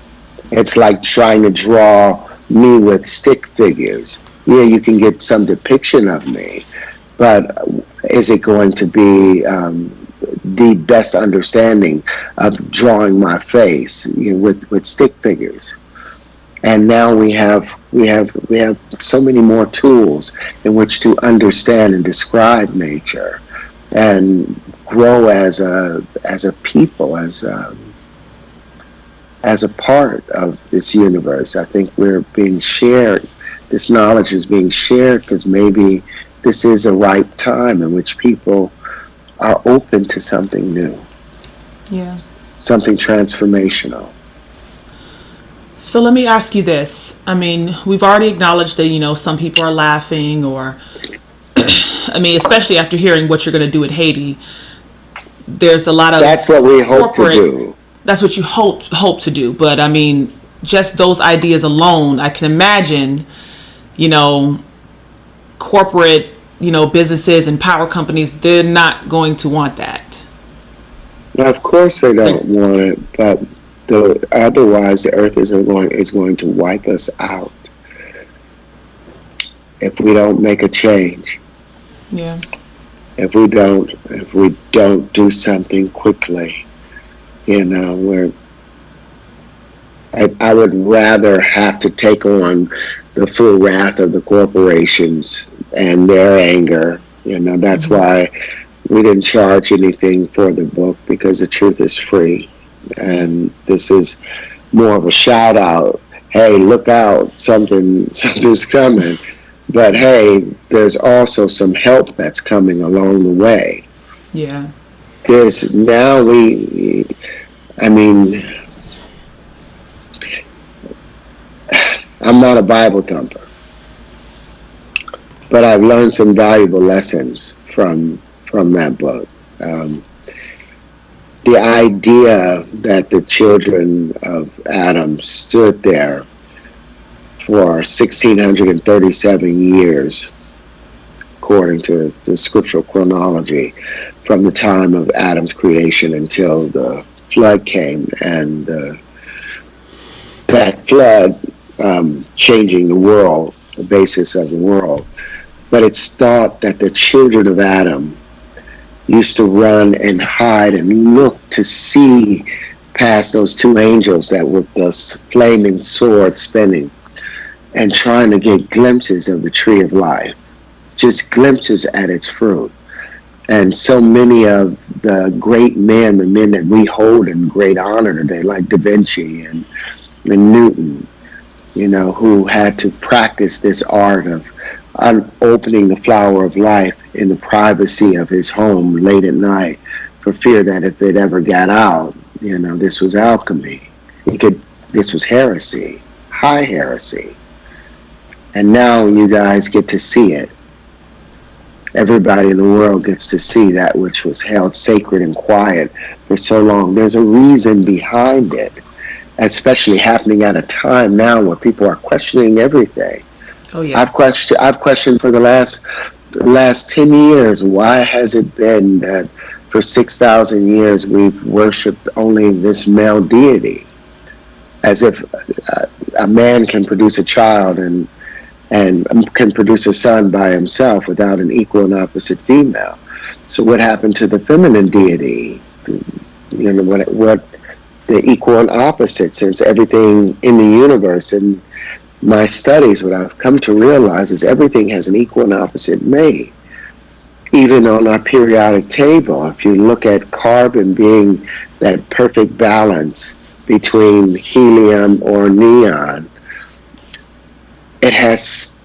It's like trying to draw me with stick figures. Yeah, you can get some depiction of me, but is it going to be the best understanding of drawing my face with stick figures? And now we have so many more tools in which to understand and describe nature and grow as a people, as a part of this universe. I think we're being shared. This knowledge is being shared because maybe this is a ripe time in which people are open to something new. Yeah. Something transformational. So let me ask you this. I mean, we've already acknowledged that, some people are laughing or, especially after hearing what you're going to do in Haiti, there's a lot of... That's what we hope to do. That's what you hope to do. But just those ideas alone, I can imagine, corporate, businesses and power companies, they're not going to want that. Now, of course they don't want it, but otherwise the earth is going to wipe us out if we don't make a change. Yeah. If we don't do something quickly. I would rather have to take on the full wrath of the corporations and their anger, That's why we didn't charge anything for the book, because the truth is free. And this is more of a shout out. Hey, look out, something's coming. But hey, there's also some help that's coming along the way. Yeah. There's now I'm not a Bible thumper, but I've learned some valuable lessons from that book. The idea that the children of Adam stood there for 1,637 years, according to the scriptural chronology, from the time of Adam's creation until the flood came, and that flood changing the world, the basis of the world. But it's thought that the children of Adam used to run and hide and look to see past those two angels that with the flaming sword spinning, and trying to get glimpses of the tree of life, just glimpses at its fruit. And so many of the great men, the men that we hold in great honor today, like Da Vinci and Newton, who had to practice this art of opening the flower of life in the privacy of his home late at night, for fear that if it ever got out, this was alchemy. This was heresy, high heresy. And now you guys get to see it. Everybody in the world gets to see that which was held sacred and quiet for so long. There's a reason behind it, especially happening at a time now where people are questioning everything. Oh yeah. I've questioned for the last 10 years, why has it been that for 6,000 years we've worshipped only this male deity, as if a man can produce a child and can produce a son by himself without an equal and opposite female. So what happened to the feminine deity? What the equal and opposite, since everything in the universe, and my studies, what I've come to realize is everything has an equal and opposite mate. Even on our periodic table, if you look at carbon being that perfect balance between helium or neon, it has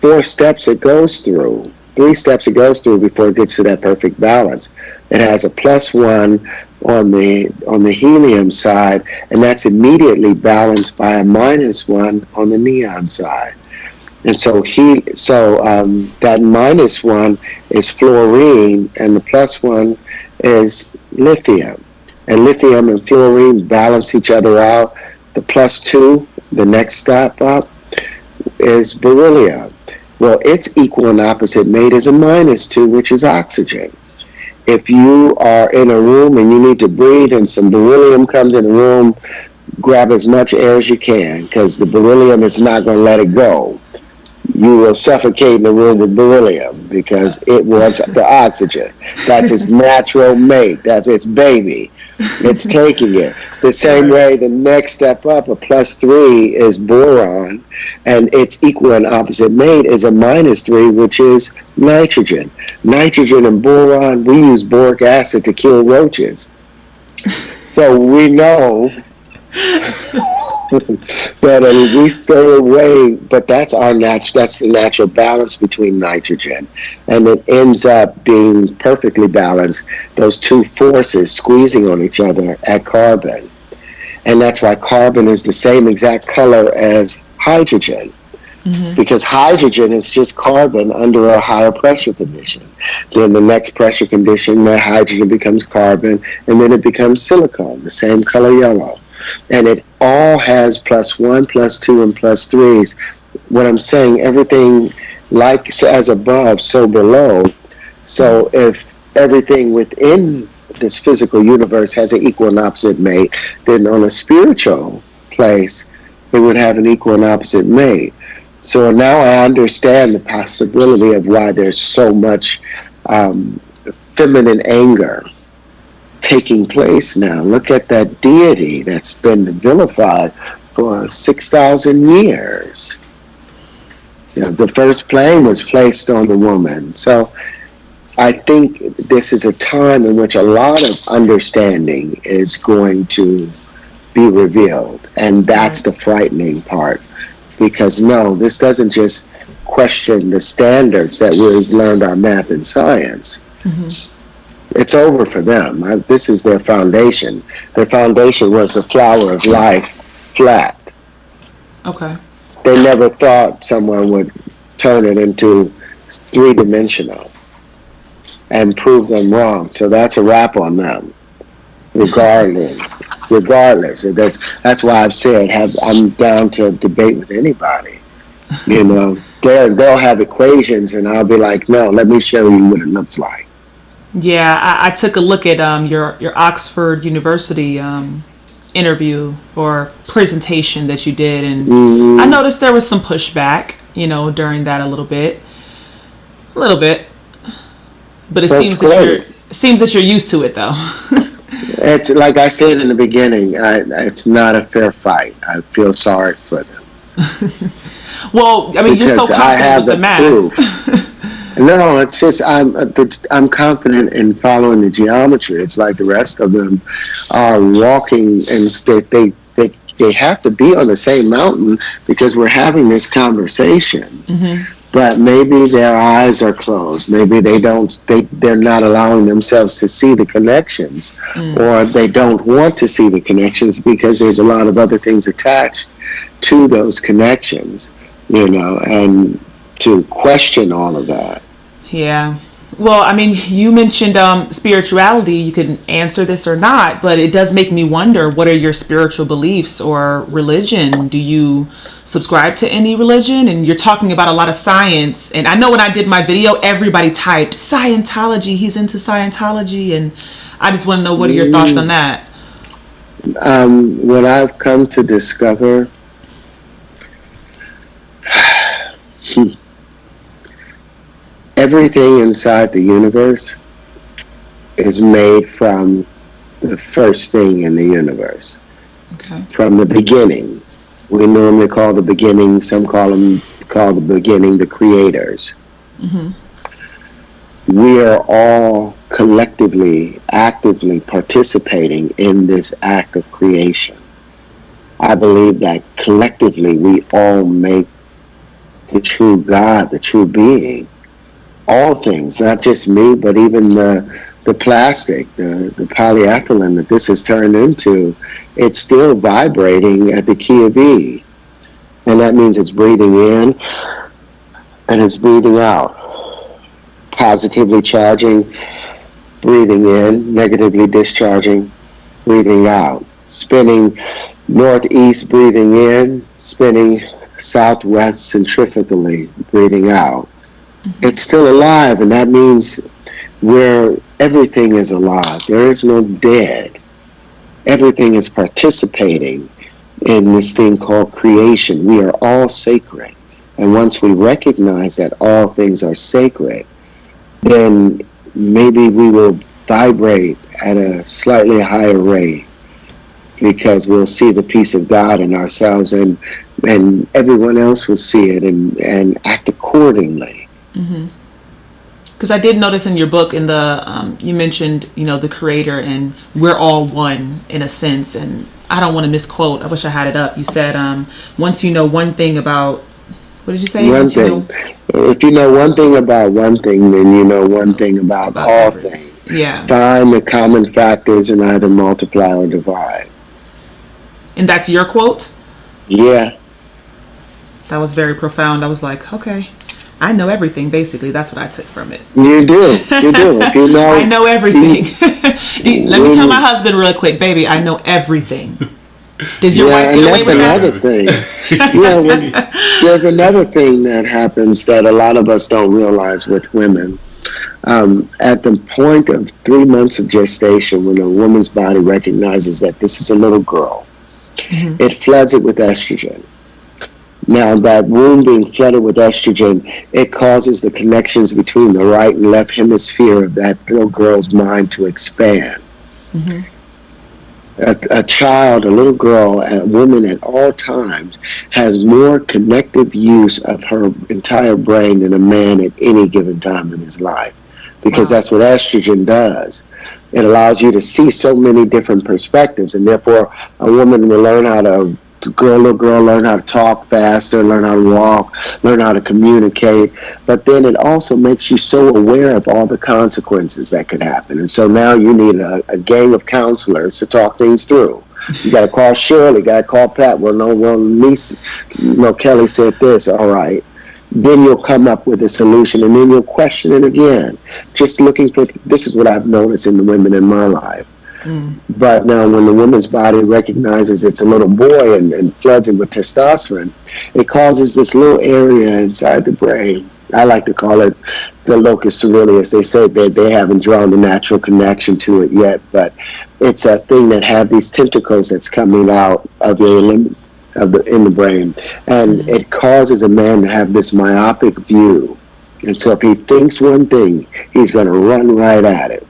4 steps it goes through, 3 steps it goes through before it gets to that perfect balance. It has a +1 on the helium side, and that's immediately balanced by a -1 on the neon side. And so that -1 is fluorine, and the +1 is lithium. And lithium and fluorine balance each other out. The +2, the next step up, is beryllium. Well, its equal and opposite mate is a -2, which is oxygen. If you are in a room and you need to breathe and some beryllium comes in the room, grab as much air as you can, because the beryllium is not going to let it go. You will suffocate in the room with beryllium because it wants the oxygen. That's its natural mate. That's its baby. It's taking it. The same way, the next step up, a +3, is boron, and its equal and opposite mate is a -3, which is nitrogen. Nitrogen and boron, we use boric acid to kill roaches. So we know that we stay away, but that's the natural balance between nitrogen, and it ends up being perfectly balanced, those two forces squeezing on each other at carbon. And that's why carbon is the same exact color as hydrogen, because hydrogen is just carbon under a higher pressure condition. Then the next pressure condition, the hydrogen becomes carbon, and then it becomes silicon, the same color yellow. And it all has +1, +2, and +3s. What I'm saying, everything like as above, so below. So if everything within this physical universe has an equal and opposite mate, then on a spiritual place, it would have an equal and opposite mate. So now I understand the possibility of why there's so much feminine anger taking place now. Look at that deity that's been vilified for 6,000 years. The first blame was placed on the woman. So I think this is a time in which a lot of understanding is going to be revealed, and that's the frightening part. Because no, this doesn't just question the standards that we've learned our math and science. It's over for them. This is their foundation. Their foundation was the flower of life, flat. Okay. They never thought someone would turn it into three-dimensional and prove them wrong. So that's a wrap on them, regardless. That's why I've said I'm down to debate with anybody. You know, they'll have equations, and I'll be like, no, let me show you what it looks like. Yeah, I took a look at your Oxford University interview or presentation that you did, and I noticed there was some pushback, you know, during that a little bit, but it seems that you're used to it though. It's like I said in the beginning, it's not a fair fight. I feel sorry for them. Well, I mean, because you're so confident with the math. Proof. No, it's just I'm confident in following the geometry. It's like the rest of them are walking, and they have to be on the same mountain because we're having this conversation. But maybe their eyes are closed. Maybe they're not allowing themselves to see the connections, or they don't want to see the connections because there's a lot of other things attached to those connections, you know, and to question all of that. Yeah. Well, I mean, you mentioned spirituality. You can answer this or not, but it does make me wonder, what are your spiritual beliefs or religion? Do you subscribe to any religion? And you're talking about a lot of science. And I know when I did my video, everybody typed Scientology. He's into Scientology. And I just want to know, what are your thoughts on that? What I've come to discover, everything inside the universe is made from the first thing in the universe. Okay. From the beginning. We normally call the beginning, some call the beginning the creators. We are all collectively, actively participating in this act of creation. I believe that collectively we all make the true God, the true being. All things, not just me, but even the plastic, the polyethylene that this has turned into, it's still vibrating at the key of E. And that means it's breathing in and it's breathing out. Positively charging, breathing in, negatively discharging, breathing out. Spinning northeast, breathing in, spinning southwest centrifugally, breathing out. It's still alive, and that means everything is alive. There is no dead. Everything is participating in this thing called creation. We are all sacred. And once we recognize that all things are sacred, then maybe we will vibrate at a slightly higher rate, because we'll see the peace of God in ourselves, and everyone else will see it and act accordingly. Because I did notice in your book, in the you mentioned, you know, the creator, and we're all one in a sense. And I don't want to misquote. I wish I had it up. You said, once you know one thing about, what did you say? One thing. If you know one thing about one thing, then you know one thing about all everything. things. Yeah. Find the common factors and either multiply or divide. And that's your quote? Yeah. That was very profound. I was like, okay, I know everything, basically. That's what I took from it. You do. If you know, I know everything. Let me tell my husband real quick, baby, I know everything. Does your wife get away with that? And that's another thing. There's another thing that happens that a lot of us don't realize with women. At the point of 3 months of gestation, when a woman's body recognizes that this is a little girl, it floods it with estrogen. Now, that womb being flooded with estrogen, it causes the connections between the right and left hemisphere of that little girl's mind to expand. A child, a little girl, a woman at all times has more connective use of her entire brain than a man at any given time in his life. because that's what estrogen does. It allows you to see so many different perspectives, and therefore a woman will learn how to, little girl learn how to talk faster, learn how to walk, learn how to communicate. But then it also makes you so aware of all the consequences that could happen. And so now you need a gang of counselors to talk things through. You got to call Shirley, got to call Pat. Well, Kelly said this. All right. Then you'll come up with a solution, and then you'll question it again. Just looking for, this is what I've noticed in the women in my life. But now when the woman's body recognizes it's a little boy and floods it with testosterone, it causes this little area inside the brain. I like to call it the locus ceruleus. They say that they haven't drawn the natural connection to it yet, but it's a thing that have these tentacles that's coming out of in the brain, and it causes a man to have this myopic view. And so if he thinks one thing, he's going to run right at it.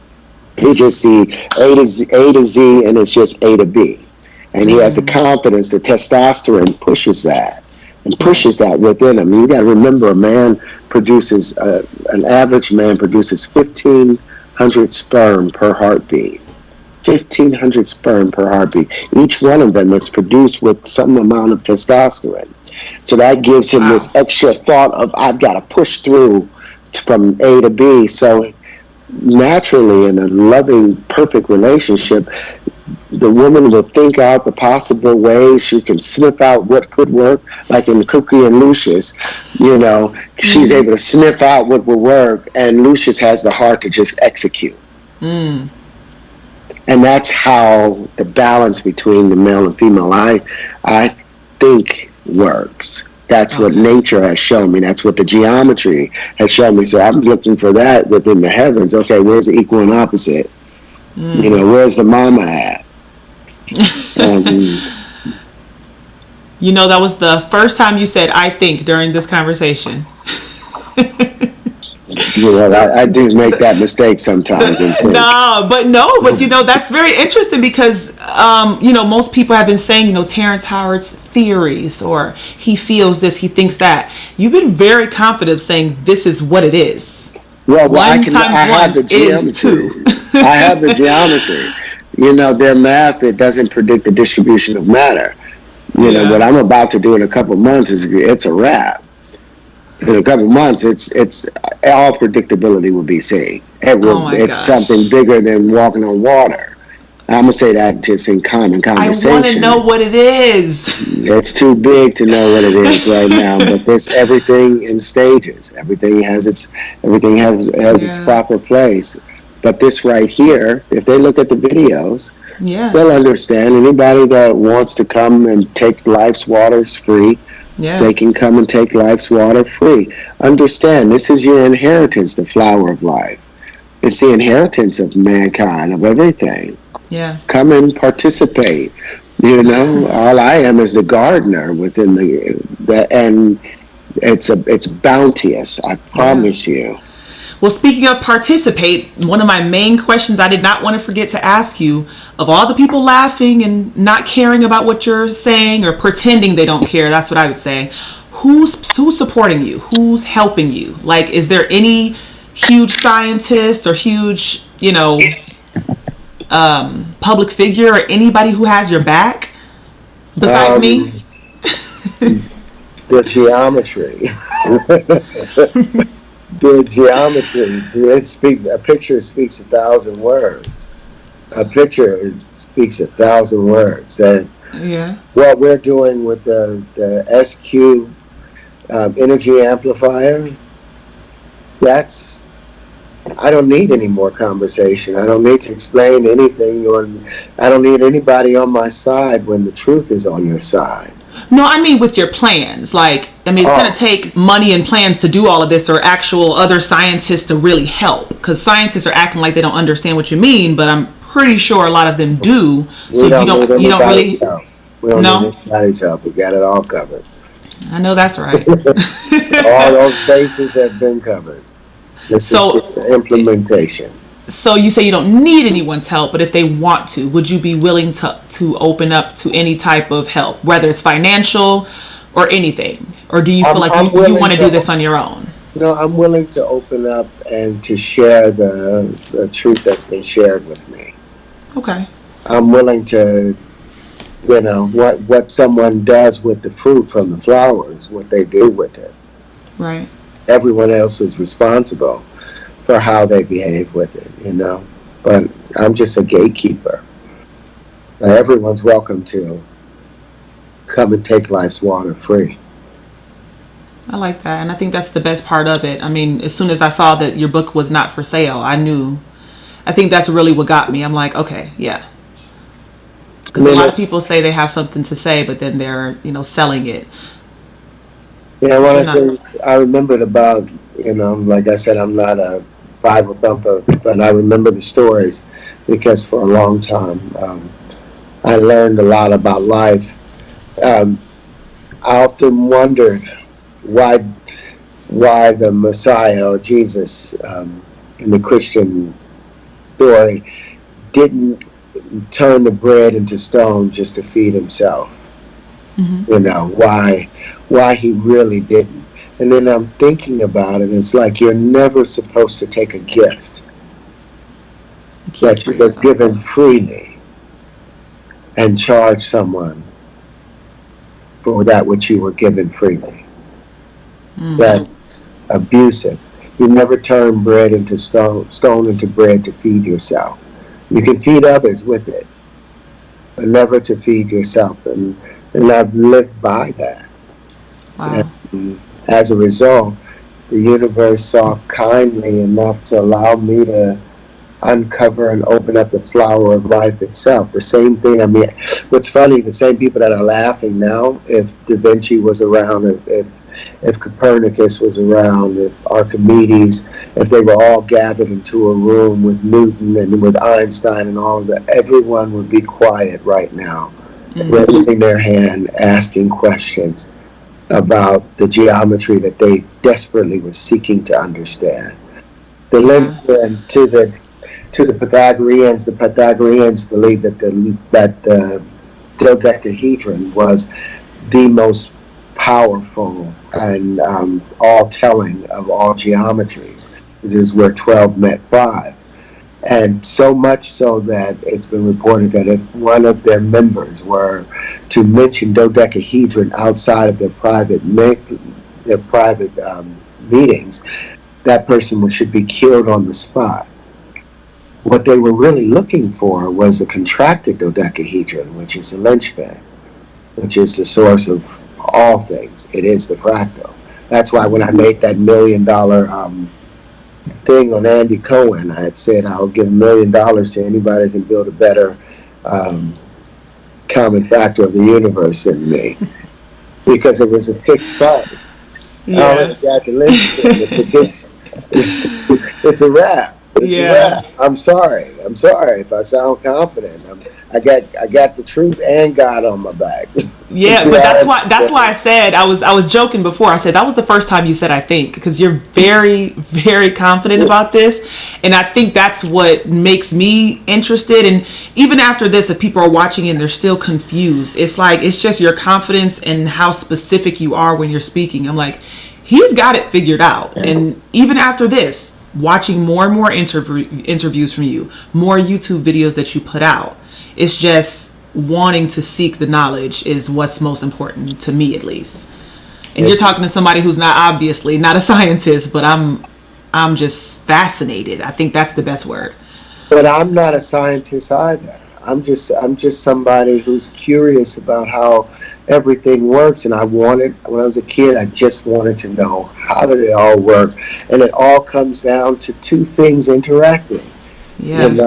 He just see A to Z, and it's just A to B. And he has the confidence, the testosterone pushes that within him. You got to remember, an average man produces 1,500 sperm per heartbeat. 1,500 sperm per heartbeat. Each one of them is produced with some amount of testosterone. So that gives him this extra thought of, I've got to push through from A to B. So naturally, in a loving, perfect relationship, the woman will think out the possible ways. She can sniff out what could work, like in Cookie and Lucius. She's able to sniff out what will work, and Lucius has the heart to just execute. And that's how the balance between the male and female, I think, works. That's what nature has shown me. That's what the geometry has shown me. So I'm looking for that within the heavens. Okay, where's the equal and opposite? Where's the mama at? That was the first time you said "I think" during this conversation. I do make that mistake sometimes. But that's very interesting because most people have been saying Terrence Howard's theories, or he feels this, he thinks that. You've been very confident saying this is what it is. Well, I have the geometry. I have the geometry. Their math, it doesn't predict the distribution of matter. What I'm about to do in a couple of months it's a wrap. In a couple of months, it's all predictability will be seen. It's something bigger than walking on water. I'm gonna say that just in common conversation. I want to know what it is. It's too big to know what it is right now, but there's everything in stages. Everything has its proper place. But this right here, if they look at the videos, they'll understand. Anybody that wants to come and take life's waters free, they can come and take life's water free. Understand, this is your inheritance, the flower of life. It's the inheritance of mankind, of everything. Come and participate. All I am is the gardener within and it's bounteous. I promise you. Well, speaking of participate, one of my main questions I did not want to forget to ask you, of all the people laughing and not caring about what you're saying or pretending they don't care, that's what I would say, who's supporting you? Who's helping you? Like, is there any huge scientist or huge, public figure or anybody who has your back besides me? The geometry. The geometry. A picture speaks 1,000 words. A picture speaks 1,000 words. What we're doing with the SQ energy amplifier, I don't need any more conversation. I don't need to explain anything, or I don't need anybody on my side when the truth is on your side. No, I mean with your plans. It's going to take money and plans to do all of this, or actual other scientists to really help. Because scientists are acting like they don't understand what you mean, but I'm pretty sure a lot of them do. So you don't really. Help. We don't need anybody's help. We got it all covered. I know that's right. All those bases have been covered. This is the implementation. So you say you don't need anyone's help, but if they want to, would you be willing to open up to any type of help, whether it's financial or anything? Or do you feel like you want to do this on your own? No, I'm willing to open up and to share the truth that's been shared with me. Okay. I'm willing to, what someone does with the fruit from the flowers, what they do with it. Right. Everyone else is responsible for how they behave with it, But I'm just a gatekeeper. Everyone's welcome to come and take life's water free. I like that, and I think that's the best part of it. I mean, as soon as I saw that your book was not for sale, I think that's really what got me. I'm like, okay, yeah. Because a lot of people say they have something to say, but then they're, selling it. Yeah, one of the things I remembered about, like I said, I'm not a Bible thumper, but I remember the stories because for a long time I learned a lot about life. I often wondered why the Messiah or Jesus in the Christian story didn't turn the bread into stone just to feed himself. Mm-hmm. Why he really didn't. And then I'm thinking about it, it's like you're never supposed to take a gift that was given freely and charge someone for that which you were given freely. Mm. That's abusive. You never turn bread into stone into bread to feed yourself. You can feed others with it, but never to feed yourself. And I've lived by that. Wow. And as a result, the universe saw kindly enough to allow me to uncover and open up the flower of life itself. The same thing, what's funny, the same people that are laughing now, if Da Vinci was around, if Copernicus was around, if Archimedes, if they were all gathered into a room with Newton and with Einstein and all of that, everyone would be quiet right now, raising their hand, asking questions about the geometry that they desperately were seeking to understand. The linchpin to the Pythagoreans believed that the dodecahedron was the most powerful and all-telling of all geometries. This is where 12 met 5. And so much so that it's been reported that if one of their members were to mention dodecahedron outside of their private meetings, that person should be killed on the spot. What they were really looking for was a contracted dodecahedron, which is the linchpin, which is the source of all things. It is the fractal. That's why when I made that $1 million thing on Andy Cohen, I had said I'll give $1 million to anybody who can build a better common factor of the universe than me, because it was a fixed price. Yeah. It's a wrap. It's a wrap. I'm sorry if I sound confident. I got the truth and God on my back. Yeah, but that's why I said I was joking before. I said that was the first time you said I think, because you're very, very confident about this, and I think that's what makes me interested. And even after this, if people are watching and they're still confused, it's just your confidence and how specific you are when you're speaking. I'm like, he's got it figured out. And even after this, watching more and more interviews from you, more YouTube videos that you put out, it's just wanting to seek the knowledge is what's most important to me, at least. And you're talking to somebody who's obviously not a scientist, but I'm just fascinated. I think that's the best word. But I'm not a scientist either. I'm just somebody who's curious about how everything works, and when I was a kid, I just wanted to know how did it all work, and it all comes down to two things interacting. Yeah. And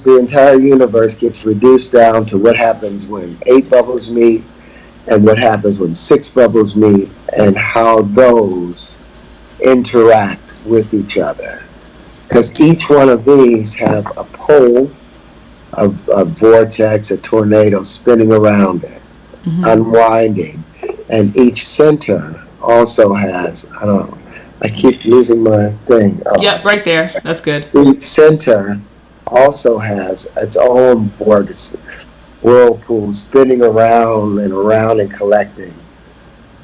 the entire universe gets reduced down to what happens when 8 bubbles meet and what happens when 6 bubbles meet, and how those interact with each other. Because each one of these have a pole, a vortex, a tornado spinning around it, unwinding. And each center also has, I keep losing my thing. Yep, right there. That's good. Each center also has its own whirlpool spinning around and collecting.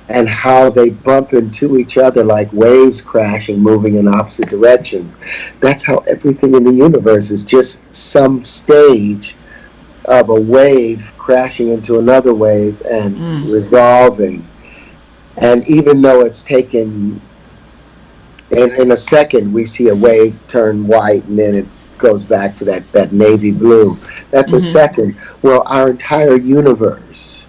and how they bump into each other like waves crashing, moving in opposite directions. That's how everything in the universe is just some stage of a wave crashing into another wave and resolving. And even though it's taken, in a second, we see a wave turn white and then it goes back to that navy blue. That's a second. Well, our entire universe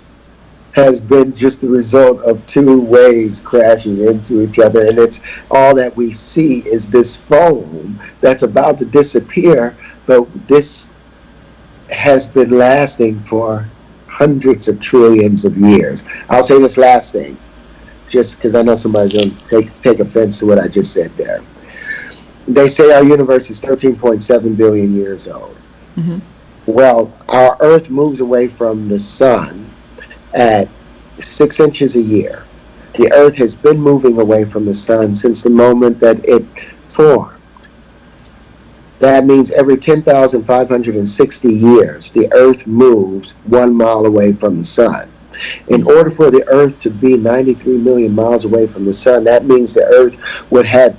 has been just the result of two waves crashing into each other, and it's all that we see is this foam that's about to disappear, but this has been lasting for hundreds of trillions of years. I'll say this last thing, just because I know somebody's going to take offense to what I just said there. They say our universe is 13.7 billion years old. Well, our Earth moves away from the sun at 6 inches a year. The Earth has been moving away from the sun since the moment that it formed. That means every 10,560 years, the Earth moves 1 mile away from the sun. In order for the Earth to be 93 million miles away from the sun, that means the Earth would have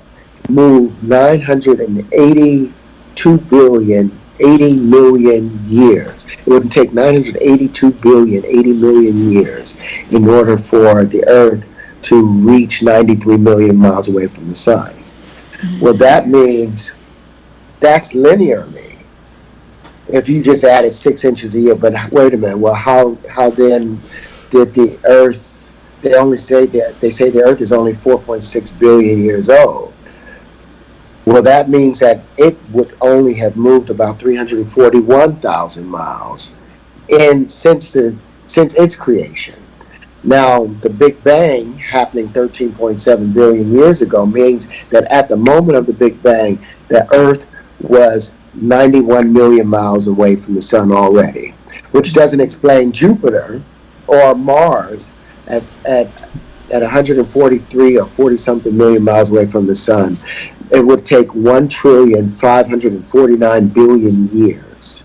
moved 982 billion, 80 million years. It would take 982 billion, 80 million years in order for the Earth to reach 93 million miles away from the sun. Well, that means that's linearly. If you just added 6 inches a year, but wait a minute, well, how then did the Earth, they say the Earth is only 4.6 billion years old. Well, that means that it would only have moved about 341,000 miles since its creation. Now, the Big Bang happening 13.7 billion years ago means that at the moment of the Big Bang, the Earth was 91 million miles away from the sun already, which doesn't explain Jupiter or Mars at 143 or 40-something million miles away from the sun. It would take 1,549 billion years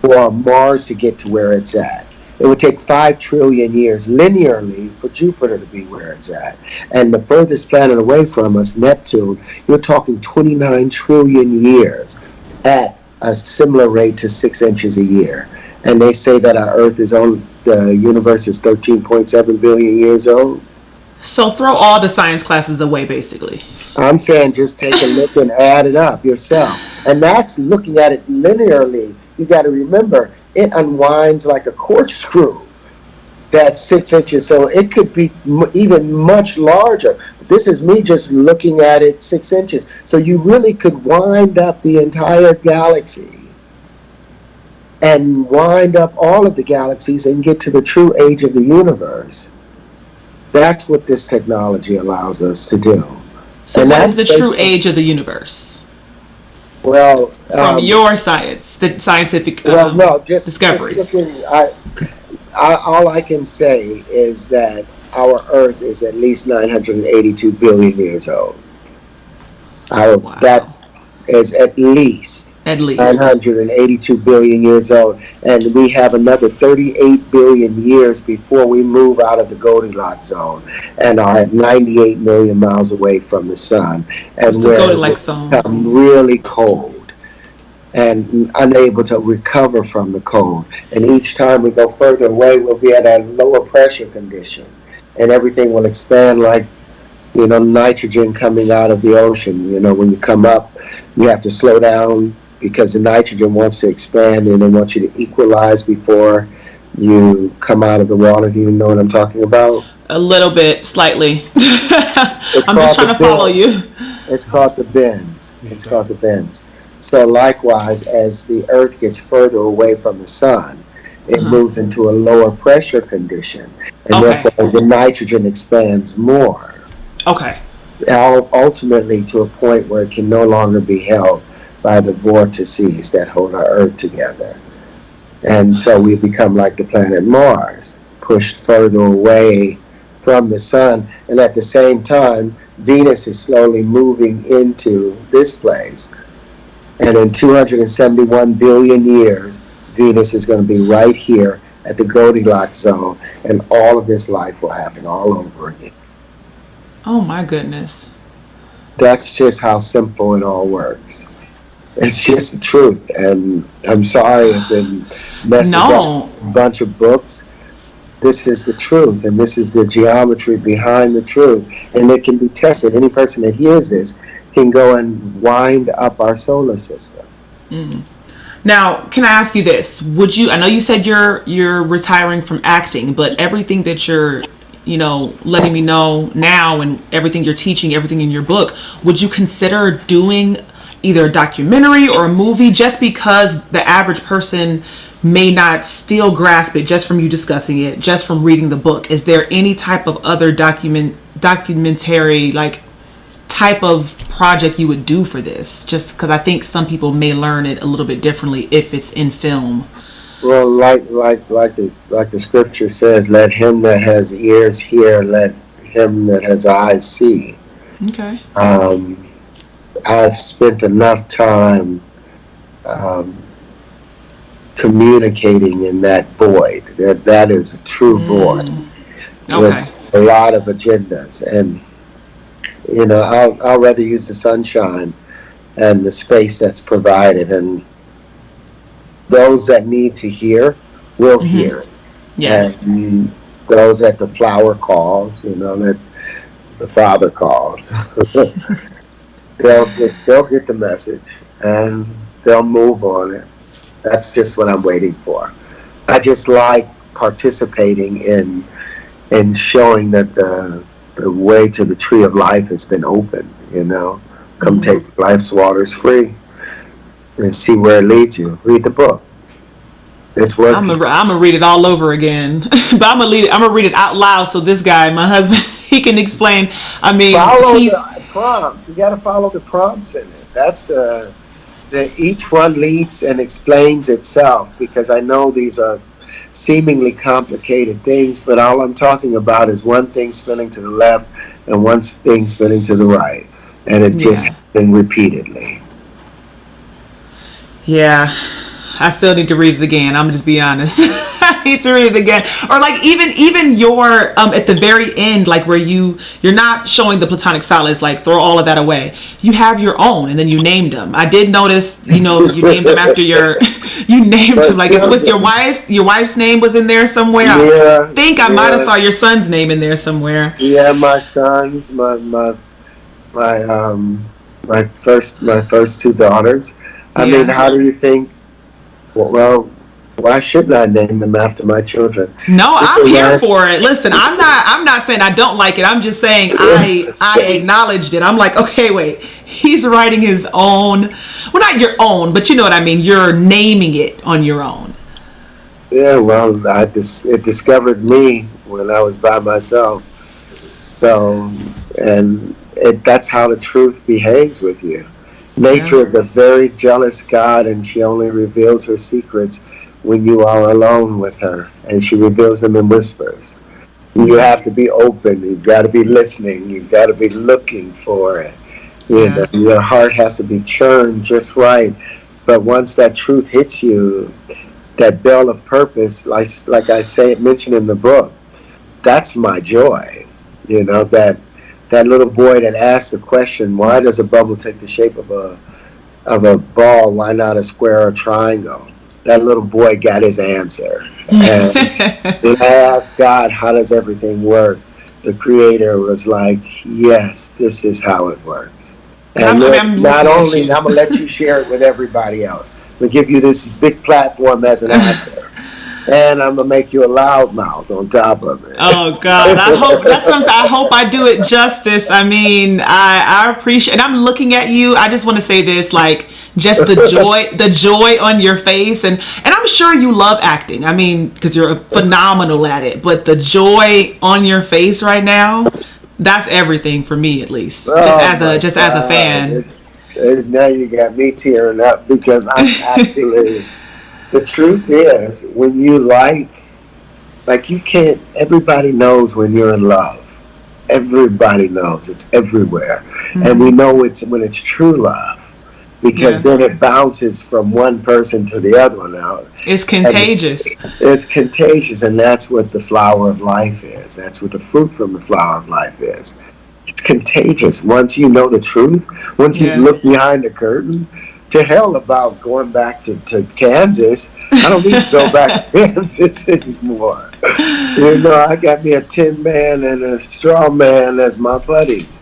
for Mars to get to where it's at. It would take 5 trillion years linearly for Jupiter to be where it's at. And the furthest planet away from us, Neptune, you're talking 29 trillion years at a similar rate to 6 inches a year. And they say that our Earth is on, the universe is 13.7 billion years old. So throw all the science classes away, basically. I'm saying just take a look and add it up yourself. And that's looking at it linearly. You got to remember, it unwinds like a corkscrew. That's 6 inches, so it could be even much larger. This is me just looking at it 6 inches. So you really could wind up the entire galaxy and wind up all of the galaxies and get to the true age of the universe. That's what this technology allows us to do. So what is the true age of the universe? Well, from your science, the scientific discoveries. Just looking, all I can say is that our Earth is at least 982 billion years old. That is at least 982 billion years old, and we have another 38 billion years before we move out of the Goldilocks zone and are at 98 million miles away from the sun, and where it become really cold and unable to recover from the cold. And each time we go further away, we'll be at a lower pressure condition, and everything will expand like, nitrogen coming out of the ocean. When you come up, you have to slow down because the nitrogen wants to expand and they want you to equalize before you come out of the water. Do you know what I'm talking about? A little bit, slightly. I'm just trying to follow you. It's called the bends. It's called the bends. So likewise, as the Earth gets further away from the sun, it moves into a lower pressure condition, and therefore the nitrogen expands more. Okay. Ultimately to a point where it can no longer be held by the vortices that hold our Earth together. And so we become like the planet Mars, pushed further away from the sun, and at the same time, Venus is slowly moving into this place. And in 271 billion years, Venus is going to be right here at the Goldilocks zone, and all of this life will happen all over again. Oh my goodness. That's just how simple it all works. It's just the truth, and I'm sorry if it messes up a bunch of books. This is the truth, and this is the geometry behind the truth, and it can be tested. Any person that hears this can go and wind up our solar system. Now, can I ask you this? Would you? I know you said you're retiring from acting, but everything that you're, letting me know now, and everything you're teaching, everything in your book, would you consider doing either a documentary or a movie, just because the average person may not still grasp it just from you discussing it, just from reading the book? Is there any type of other documentary type of project you would do for this? Just because I think some people may learn it a little bit differently if it's in film. Well, like the scripture says, let him that has ears hear, let him that has eyes see. Okay. I've spent enough time communicating in that void. That is a true void. Okay. With a lot of agendas, and I'll rather use the sunshine and the space that's provided, and those that need to hear will hear. Yes. And those that the flower calls, that the Father calls, they'll get the message and they'll move on it. That's just what I'm waiting for. I just like participating in showing that the way to the tree of life has been opened. Come take life's waters free and see where it leads you. Read the book. It's working. I'm gonna read it all over again, but I'm gonna read it out loud so this guy, my husband, he can explain. I mean, follow the prompts. You got to follow the prompts in it. That's each one leads and explains itself, because I know these are seemingly complicated things, but all I'm talking about is one thing spinning to the left and one thing spinning to the right, and it just happened repeatedly. Yeah, I still need to read it again. I'm gonna just be honest. I need to read it again. Or even your at the very end, where you're not showing the platonic solids, throw all of that away. You have your own, and then you named them. I did notice, you named them after you named them. With your wife. Your wife's name was in there somewhere. Yeah, I think I might have saw your son's name in there somewhere. Yeah, my sons, my first two daughters. I mean, how do you think? Well, why shouldn't I name them after my children? No, I'm here for it. Listen, I'm not saying I don't like it. I'm just saying I acknowledged it. I'm like, okay, wait. He's writing his own. Well, not your own, but you know what I mean. You're naming it on your own. Yeah, well, it discovered me when I was by myself. So, and that's how the truth behaves with you. Nature is a very jealous God, and she only reveals her secrets when you are alone with her, and she reveals them in whispers. You have to be open. You've got to be listening. You've got to be looking for it. Your heart has to be churned just right. But once that truth hits you, that bell of purpose, like I mentioned in the book, that's my joy. That little boy that asked the question, why does a bubble take the shape of a ball? Why not a square or triangle? That little boy got his answer. And when I asked God, how does everything work? The Creator was like, yes, this is how it works. And not only, I'm going to let you share it with everybody else. I'm going to give you this big platform as an actor. And I'm gonna make you a loudmouth on top of it. Oh God, I hope that's what I'm saying. I hope I do it justice. I mean, I appreciate, and I'm looking at you. I just want to say this, just the joy on your face, and I'm sure you love acting. I mean, because you're phenomenal at it. But the joy on your face right now, that's everything for me, at least. Just as a fan. Now you got me tearing up, because I'm actually. The truth is, when you you can't, everybody knows when you're in love. Everybody knows. It's everywhere. Mm-hmm. And we know when it's true love. because then it bounces from one person to the other one out. It's contagious. It's contagious, and that's what the flower of life is. That's what the fruit from the flower of life is. It's contagious. Once you know the truth, once you look behind the curtain, to hell about going back to Kansas. I don't need to go back to Kansas anymore. I got me a tin man and a straw man as my buddies.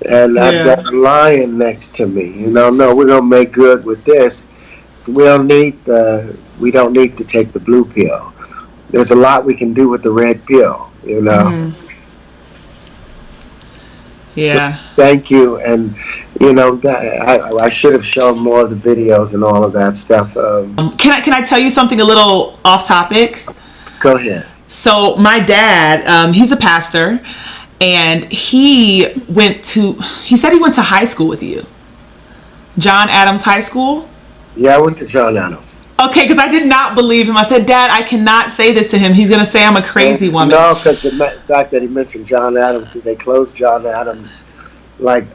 And I've got a lion next to me. No, we're gonna make good with this. We don't need to take the blue pill. There's a lot we can do with the red pill, Yeah. So thank you, and I should have shown more of the videos and all of that stuff. Can I tell you something a little off topic? Go ahead. So my dad, he's a pastor, and he said he went to high school with you. John Adams High School? Yeah, I went to John Adams. Okay, because I did not believe him. I said, Dad, I cannot say this to him. He's going to say I'm a crazy woman. No, because the fact that he mentioned John Adams, because they closed John Adams like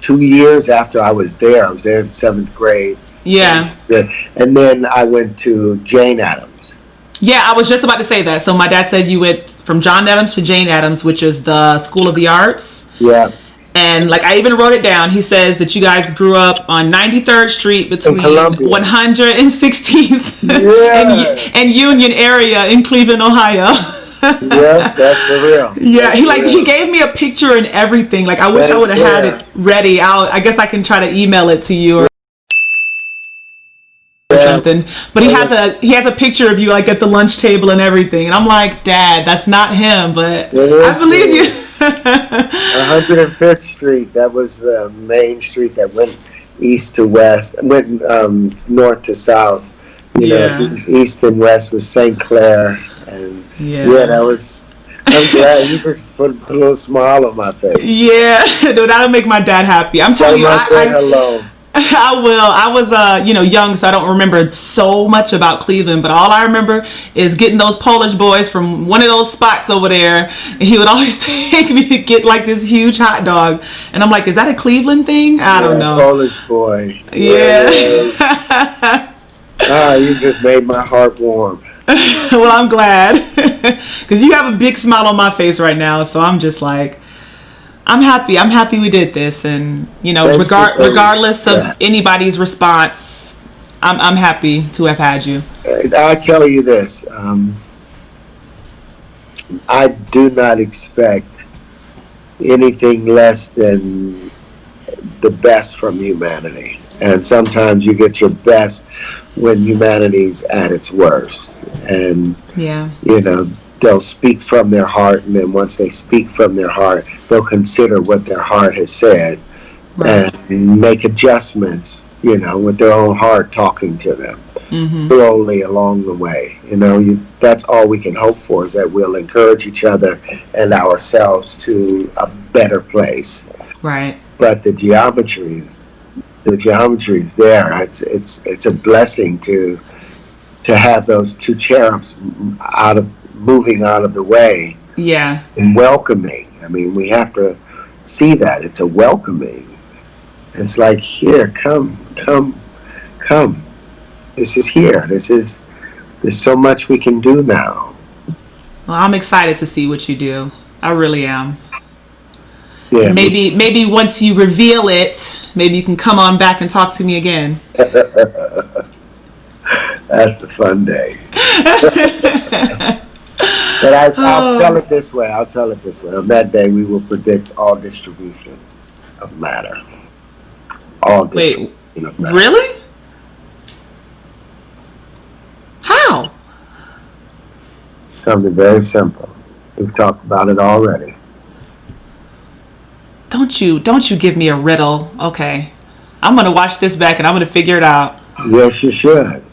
2 years after I was there. I was there in 7th grade. Yeah. And then I went to Jane Addams. Yeah, I was just about to say that. So my dad said you went from John Adams to Jane Addams, which is the School of the Arts. Yeah. And I even wrote it down. He says that you guys grew up on 93rd Street between 116th and Union area in Cleveland, Ohio. Yeah, that's for real. Yeah, he gave me a picture and everything. I wish I would have had it ready. I guess I can try to email it to you or something. But he has a picture of you at the lunch table and everything. And I'm like, Dad, that's not him, but I believe you. 105th Street, that was the main street that went east to west, went north to south. East and west was St. Clair, and that was. I'm glad you just put a little smile on my face. Yeah, that'll make my dad happy. I'm telling you, hello. I will. I was, young, so I don't remember so much about Cleveland. But all I remember is getting those Polish boys from one of those spots over there. And he would always take me to get this huge hot dog. And I'm like, is that a Cleveland thing? I don't know. Polish boy. Yeah. You just made my heart warm. Well, I'm glad. Because you have a big smile on my face right now. So I'm just I'm happy. I'm happy we did this, and regardless of anybody's response, I'm happy to have had you. I tell you this: I do not expect anything less than the best from humanity, and sometimes you get your best when humanity's at its worst, and they'll speak from their heart, and then once they speak from their heart, they'll consider what their heart has said and make adjustments, with their own heart talking to them slowly along the way. That's all we can hope for, is that we'll encourage each other and ourselves to a better place. Right. But the geometry is there. It's a blessing to have those two cherubs moving out of the way, and welcoming. I mean, we have to see that it's a welcoming. It's like, here, come. This is here. There's so much we can do now. Well, I'm excited to see what you do. I really am. Yeah. Maybe once you reveal it, maybe you can come on back and talk to me again. That's the fun day. But I'll tell it this way. On that day, we will predict all distribution of matter. Wait, of matter. Really? How? Something very simple. We've talked about it already. Don't you give me a riddle. Okay. I'm going to watch this back and I'm going to figure it out. Yes, you should.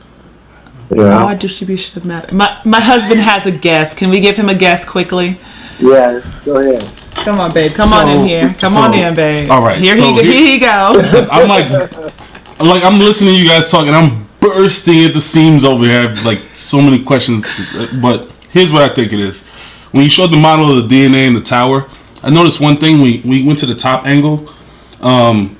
All distribution of matter. My husband has a guess. Can we give him a guess quickly? Yeah, go ahead. Come on, babe. Come on in here. Come on in, babe. All right. Here he go. I'm listening to you guys talking. I'm bursting at the seams over here. I have so many questions. But here's what I think it is. When you showed the model of the DNA in the tower, I noticed one thing. We went to the top angle, and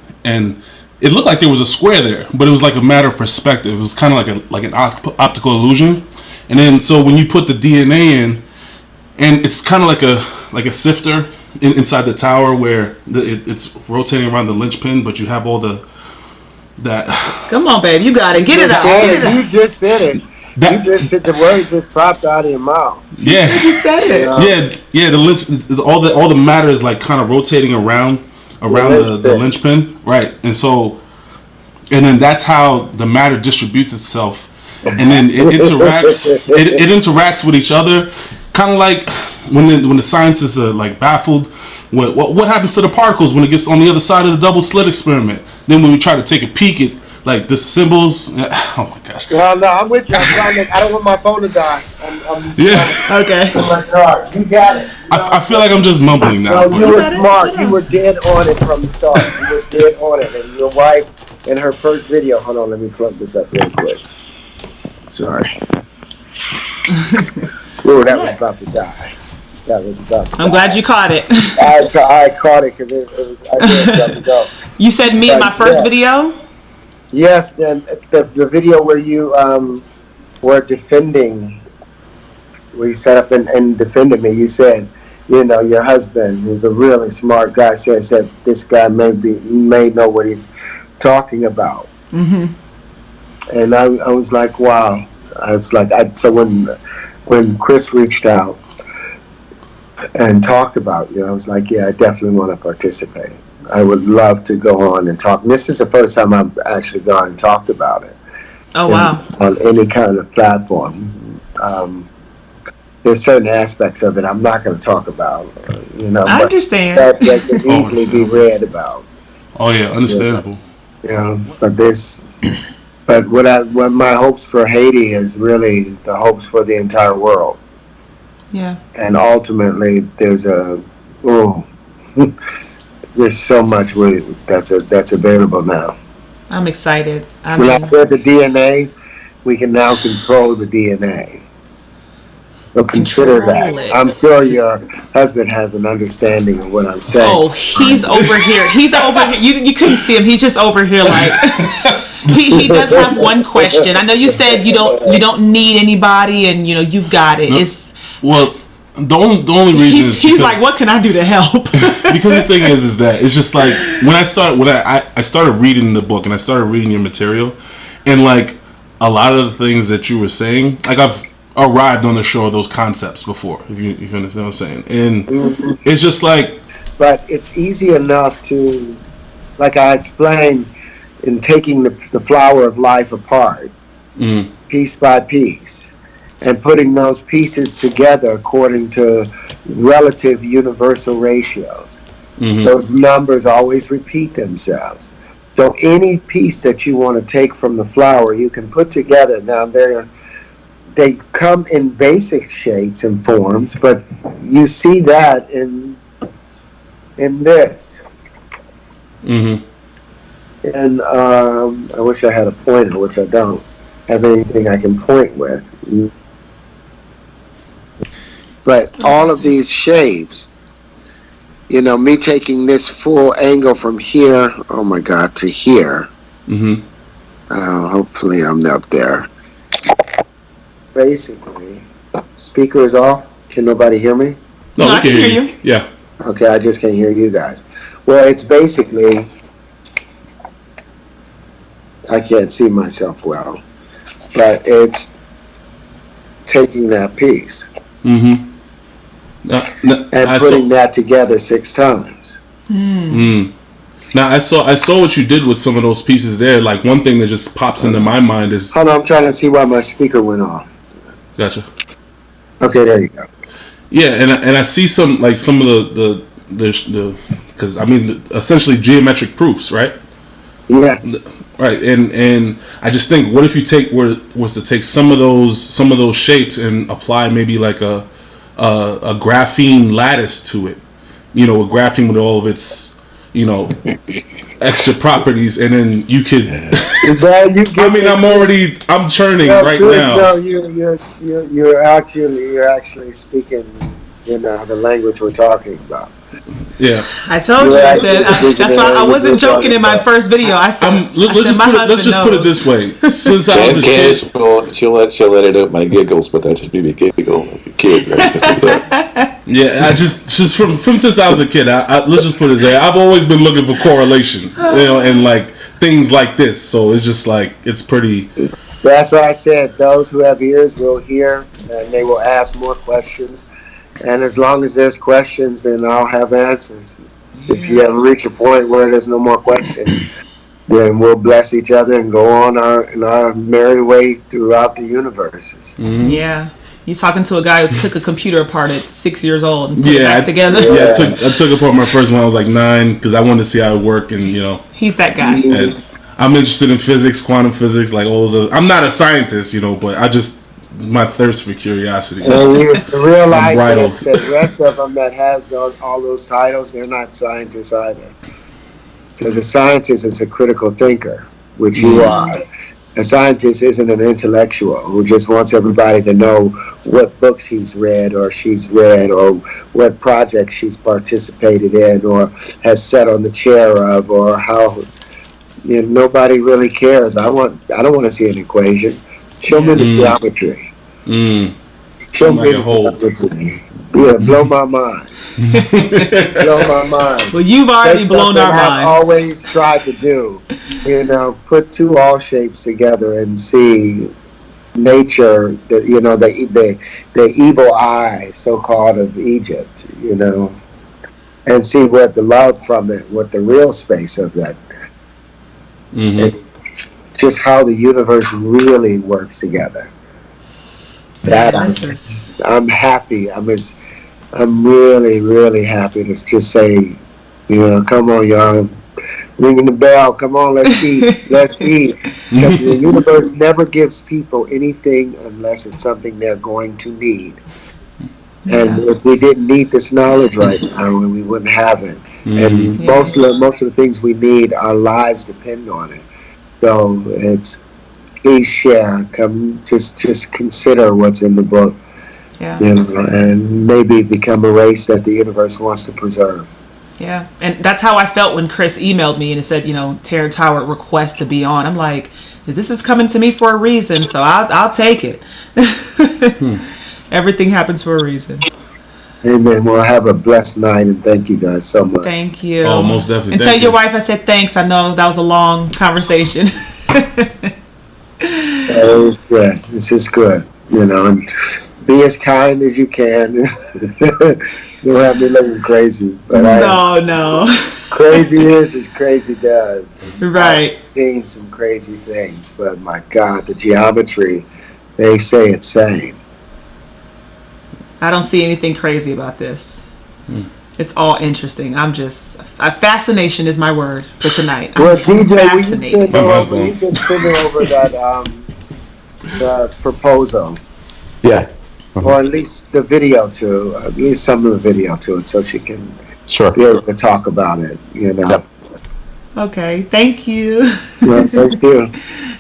it looked like there was a square there, but it was like a matter of perspective. It was kind of like an optical illusion. And then so when you put the DNA in, and it's kind of like a sifter inside the tower where it's rotating around the linchpin, but you have all that. Come on, babe, you got it. Get it out. Get it out. You just said it. You just said the words just popped out of your mouth. Yeah, you said it. Yeah. All the matter is like kind of rotating around the linchpin, right? And then that's how the matter distributes itself, and then it interacts. It interacts with each other, kind of like when the scientists are like baffled. What happens to the particles when it gets on the other side of the double slit experiment? Then when we try to take a peek at like the symbols, oh my gosh. Well, no, I'm with you. I don't want my phone to die. Okay. Oh my God, you got it. I feel like I'm just mumbling now. No, you were smart. You were dead on it from the start. You were dead on it. And your wife, in her first video, hold on, let me plug this up real quick. Sorry. Ooh, that was about to die. That was about to I'm glad you caught it. I caught it because I did about to go. You said me in my first video? Yes, and the video where you were defending, where you set up and defended me, you said, you know, your husband, who's a really smart guy, said this guy may know what he's talking about. Mm-hmm. And I was like, wow. So when Chris reached out and talked about you, I was like, yeah, I definitely want to participate. I would love to go on and talk. And this is the first time I've actually gone and talked about it. Oh, wow. On any kind of platform. There's certain aspects of it I'm not going to talk about. I understand. That can easily be read about. Oh yeah, understandable. But what my hopes for Haiti is really the hopes for the entire world. Yeah. And ultimately, there's so much that's available now. I'm excited. When I said the DNA, we can now control the DNA. So consider that. I'm sure your husband has an understanding of what I'm saying. Oh, he's over here. He's over here. You couldn't see him. He's just over here like he does have one question. I know you said you don't need anybody and you've got it. No. Well, the only reason is he's like, what can I do to help? Because the thing is that it's just like when I started reading the book and I started reading your material, and like a lot of the things that you were saying, like I've arrived on the shore of those concepts before, if you understand what I'm saying, and it's just like, but it's easy enough to, like I explained, in taking the flower of life apart, piece by piece. And putting those pieces together according to relative universal ratios. Mm-hmm. Those numbers always repeat themselves. So any piece that you want to take from the flower, you can put together. Now they come in basic shapes and forms, but you see that in this. Mm-hmm. And I wish I had a pointer, which I don't have anything I can point with. But all of these shapes, me taking this full angle from here, oh my God, to here. Mm-hmm. Hopefully I'm up there. Basically, speaker is off. Can nobody hear me? No, I can hear you. Yeah. Okay, I just can't hear you guys. Well, it's basically, I can't see myself well, but it's taking that piece. Mm-hmm. And putting that together 6 times. Now I saw what you did with some of those pieces there. Like one thing that just pops into my mind is. Hold on, I'm trying to see why my speaker went off. Gotcha. Okay, there you go. Yeah, and I see some of the because essentially geometric proofs, right? Yeah. Right, and I just think, what if you was to take some of those shapes and apply maybe like a graphene lattice to it, a graphene with all of its, extra proproperties, and then you could. I'm churning right now. No, you're actually speaking, the language we're talking about. Yeah. I told you. I said that's why I wasn't joking in my first video. I said, let's just put it this way. Since I was a kid, she'll let it out my giggles, but that just made me giggle like a kid, right? Yeah, I just from since I was a kid, let's just put it this way. I've always been looking for correlation, and like things like this. So it's just like it's pretty. That's why I said those who have ears will hear, and they will ask more questions. And as long as there's questions, then I'll have answers. If you ever reach a point where there's no more questions, then we'll bless each other and go on our merry way throughout the universes. Mm-hmm. Yeah. You're talking to a guy who took a computer apart at 6 years old and put it back together. Yeah, I took apart my first one. I was like 9 because I wanted to see how it worked, and he's that guy. And I'm interested in physics, quantum physics, like all those. I'm not a scientist, but I just my thirst for curiosity. And you realize that the rest of them that has all those titles, they're not scientists either. Because a scientist is a critical thinker, which you are. A scientist isn't an intellectual who just wants everybody to know what books he's read or she's read or what projects she's participated in or has sat on the chair of or how. Nobody really cares. I don't want to see an equation. Show me the geometry. Show me the geometry. Yeah, blow my mind. Blow my mind. Well, you've already blown our minds. I've always tried to do. Put two all shapes together and see nature. The evil eye, so-called, of Egypt. And see what the love from it, what the real space of that. And just how the universe really works together. I'm happy. I'm really, really happy to just say, come on, y'all, ringing the bell. Come on, let's eat. Let's eat. Because the universe never gives people anything unless it's something they're going to need. And if we didn't need this knowledge right now, we wouldn't have it. And most of the things we need, our lives depend on it. So please share. Come, just consider what's in the book. Yeah. And maybe become a race that the universe wants to preserve. Yeah, and that's how I felt when Chris emailed me and it said, Terrence Howard request to be on. I'm like, this is coming to me for a reason, so I'll take it. Everything happens for a reason. Amen. Well, have a blessed night, and thank you guys so much. Thank you. Oh, most definitely. And tell your wife I said thanks. I know that was a long conversation. Yeah, this is good. And be as kind as you can. You'll have me looking crazy. But No. Crazy is as crazy does. Right. I've seen some crazy things, but my God, the geometry, they say it's same. I don't see anything crazy about this. It's all interesting. Fascination is my word for tonight. Well, DJ, will you send over that proposal? Yeah. Or at least the video to, at least some of the video to it, so she can be able to talk about it. Yep. Okay. Thank you. Well, thank you.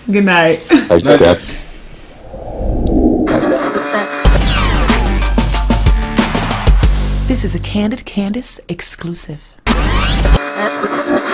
Good night. Thanks, guys. This is a Candid Candace exclusive.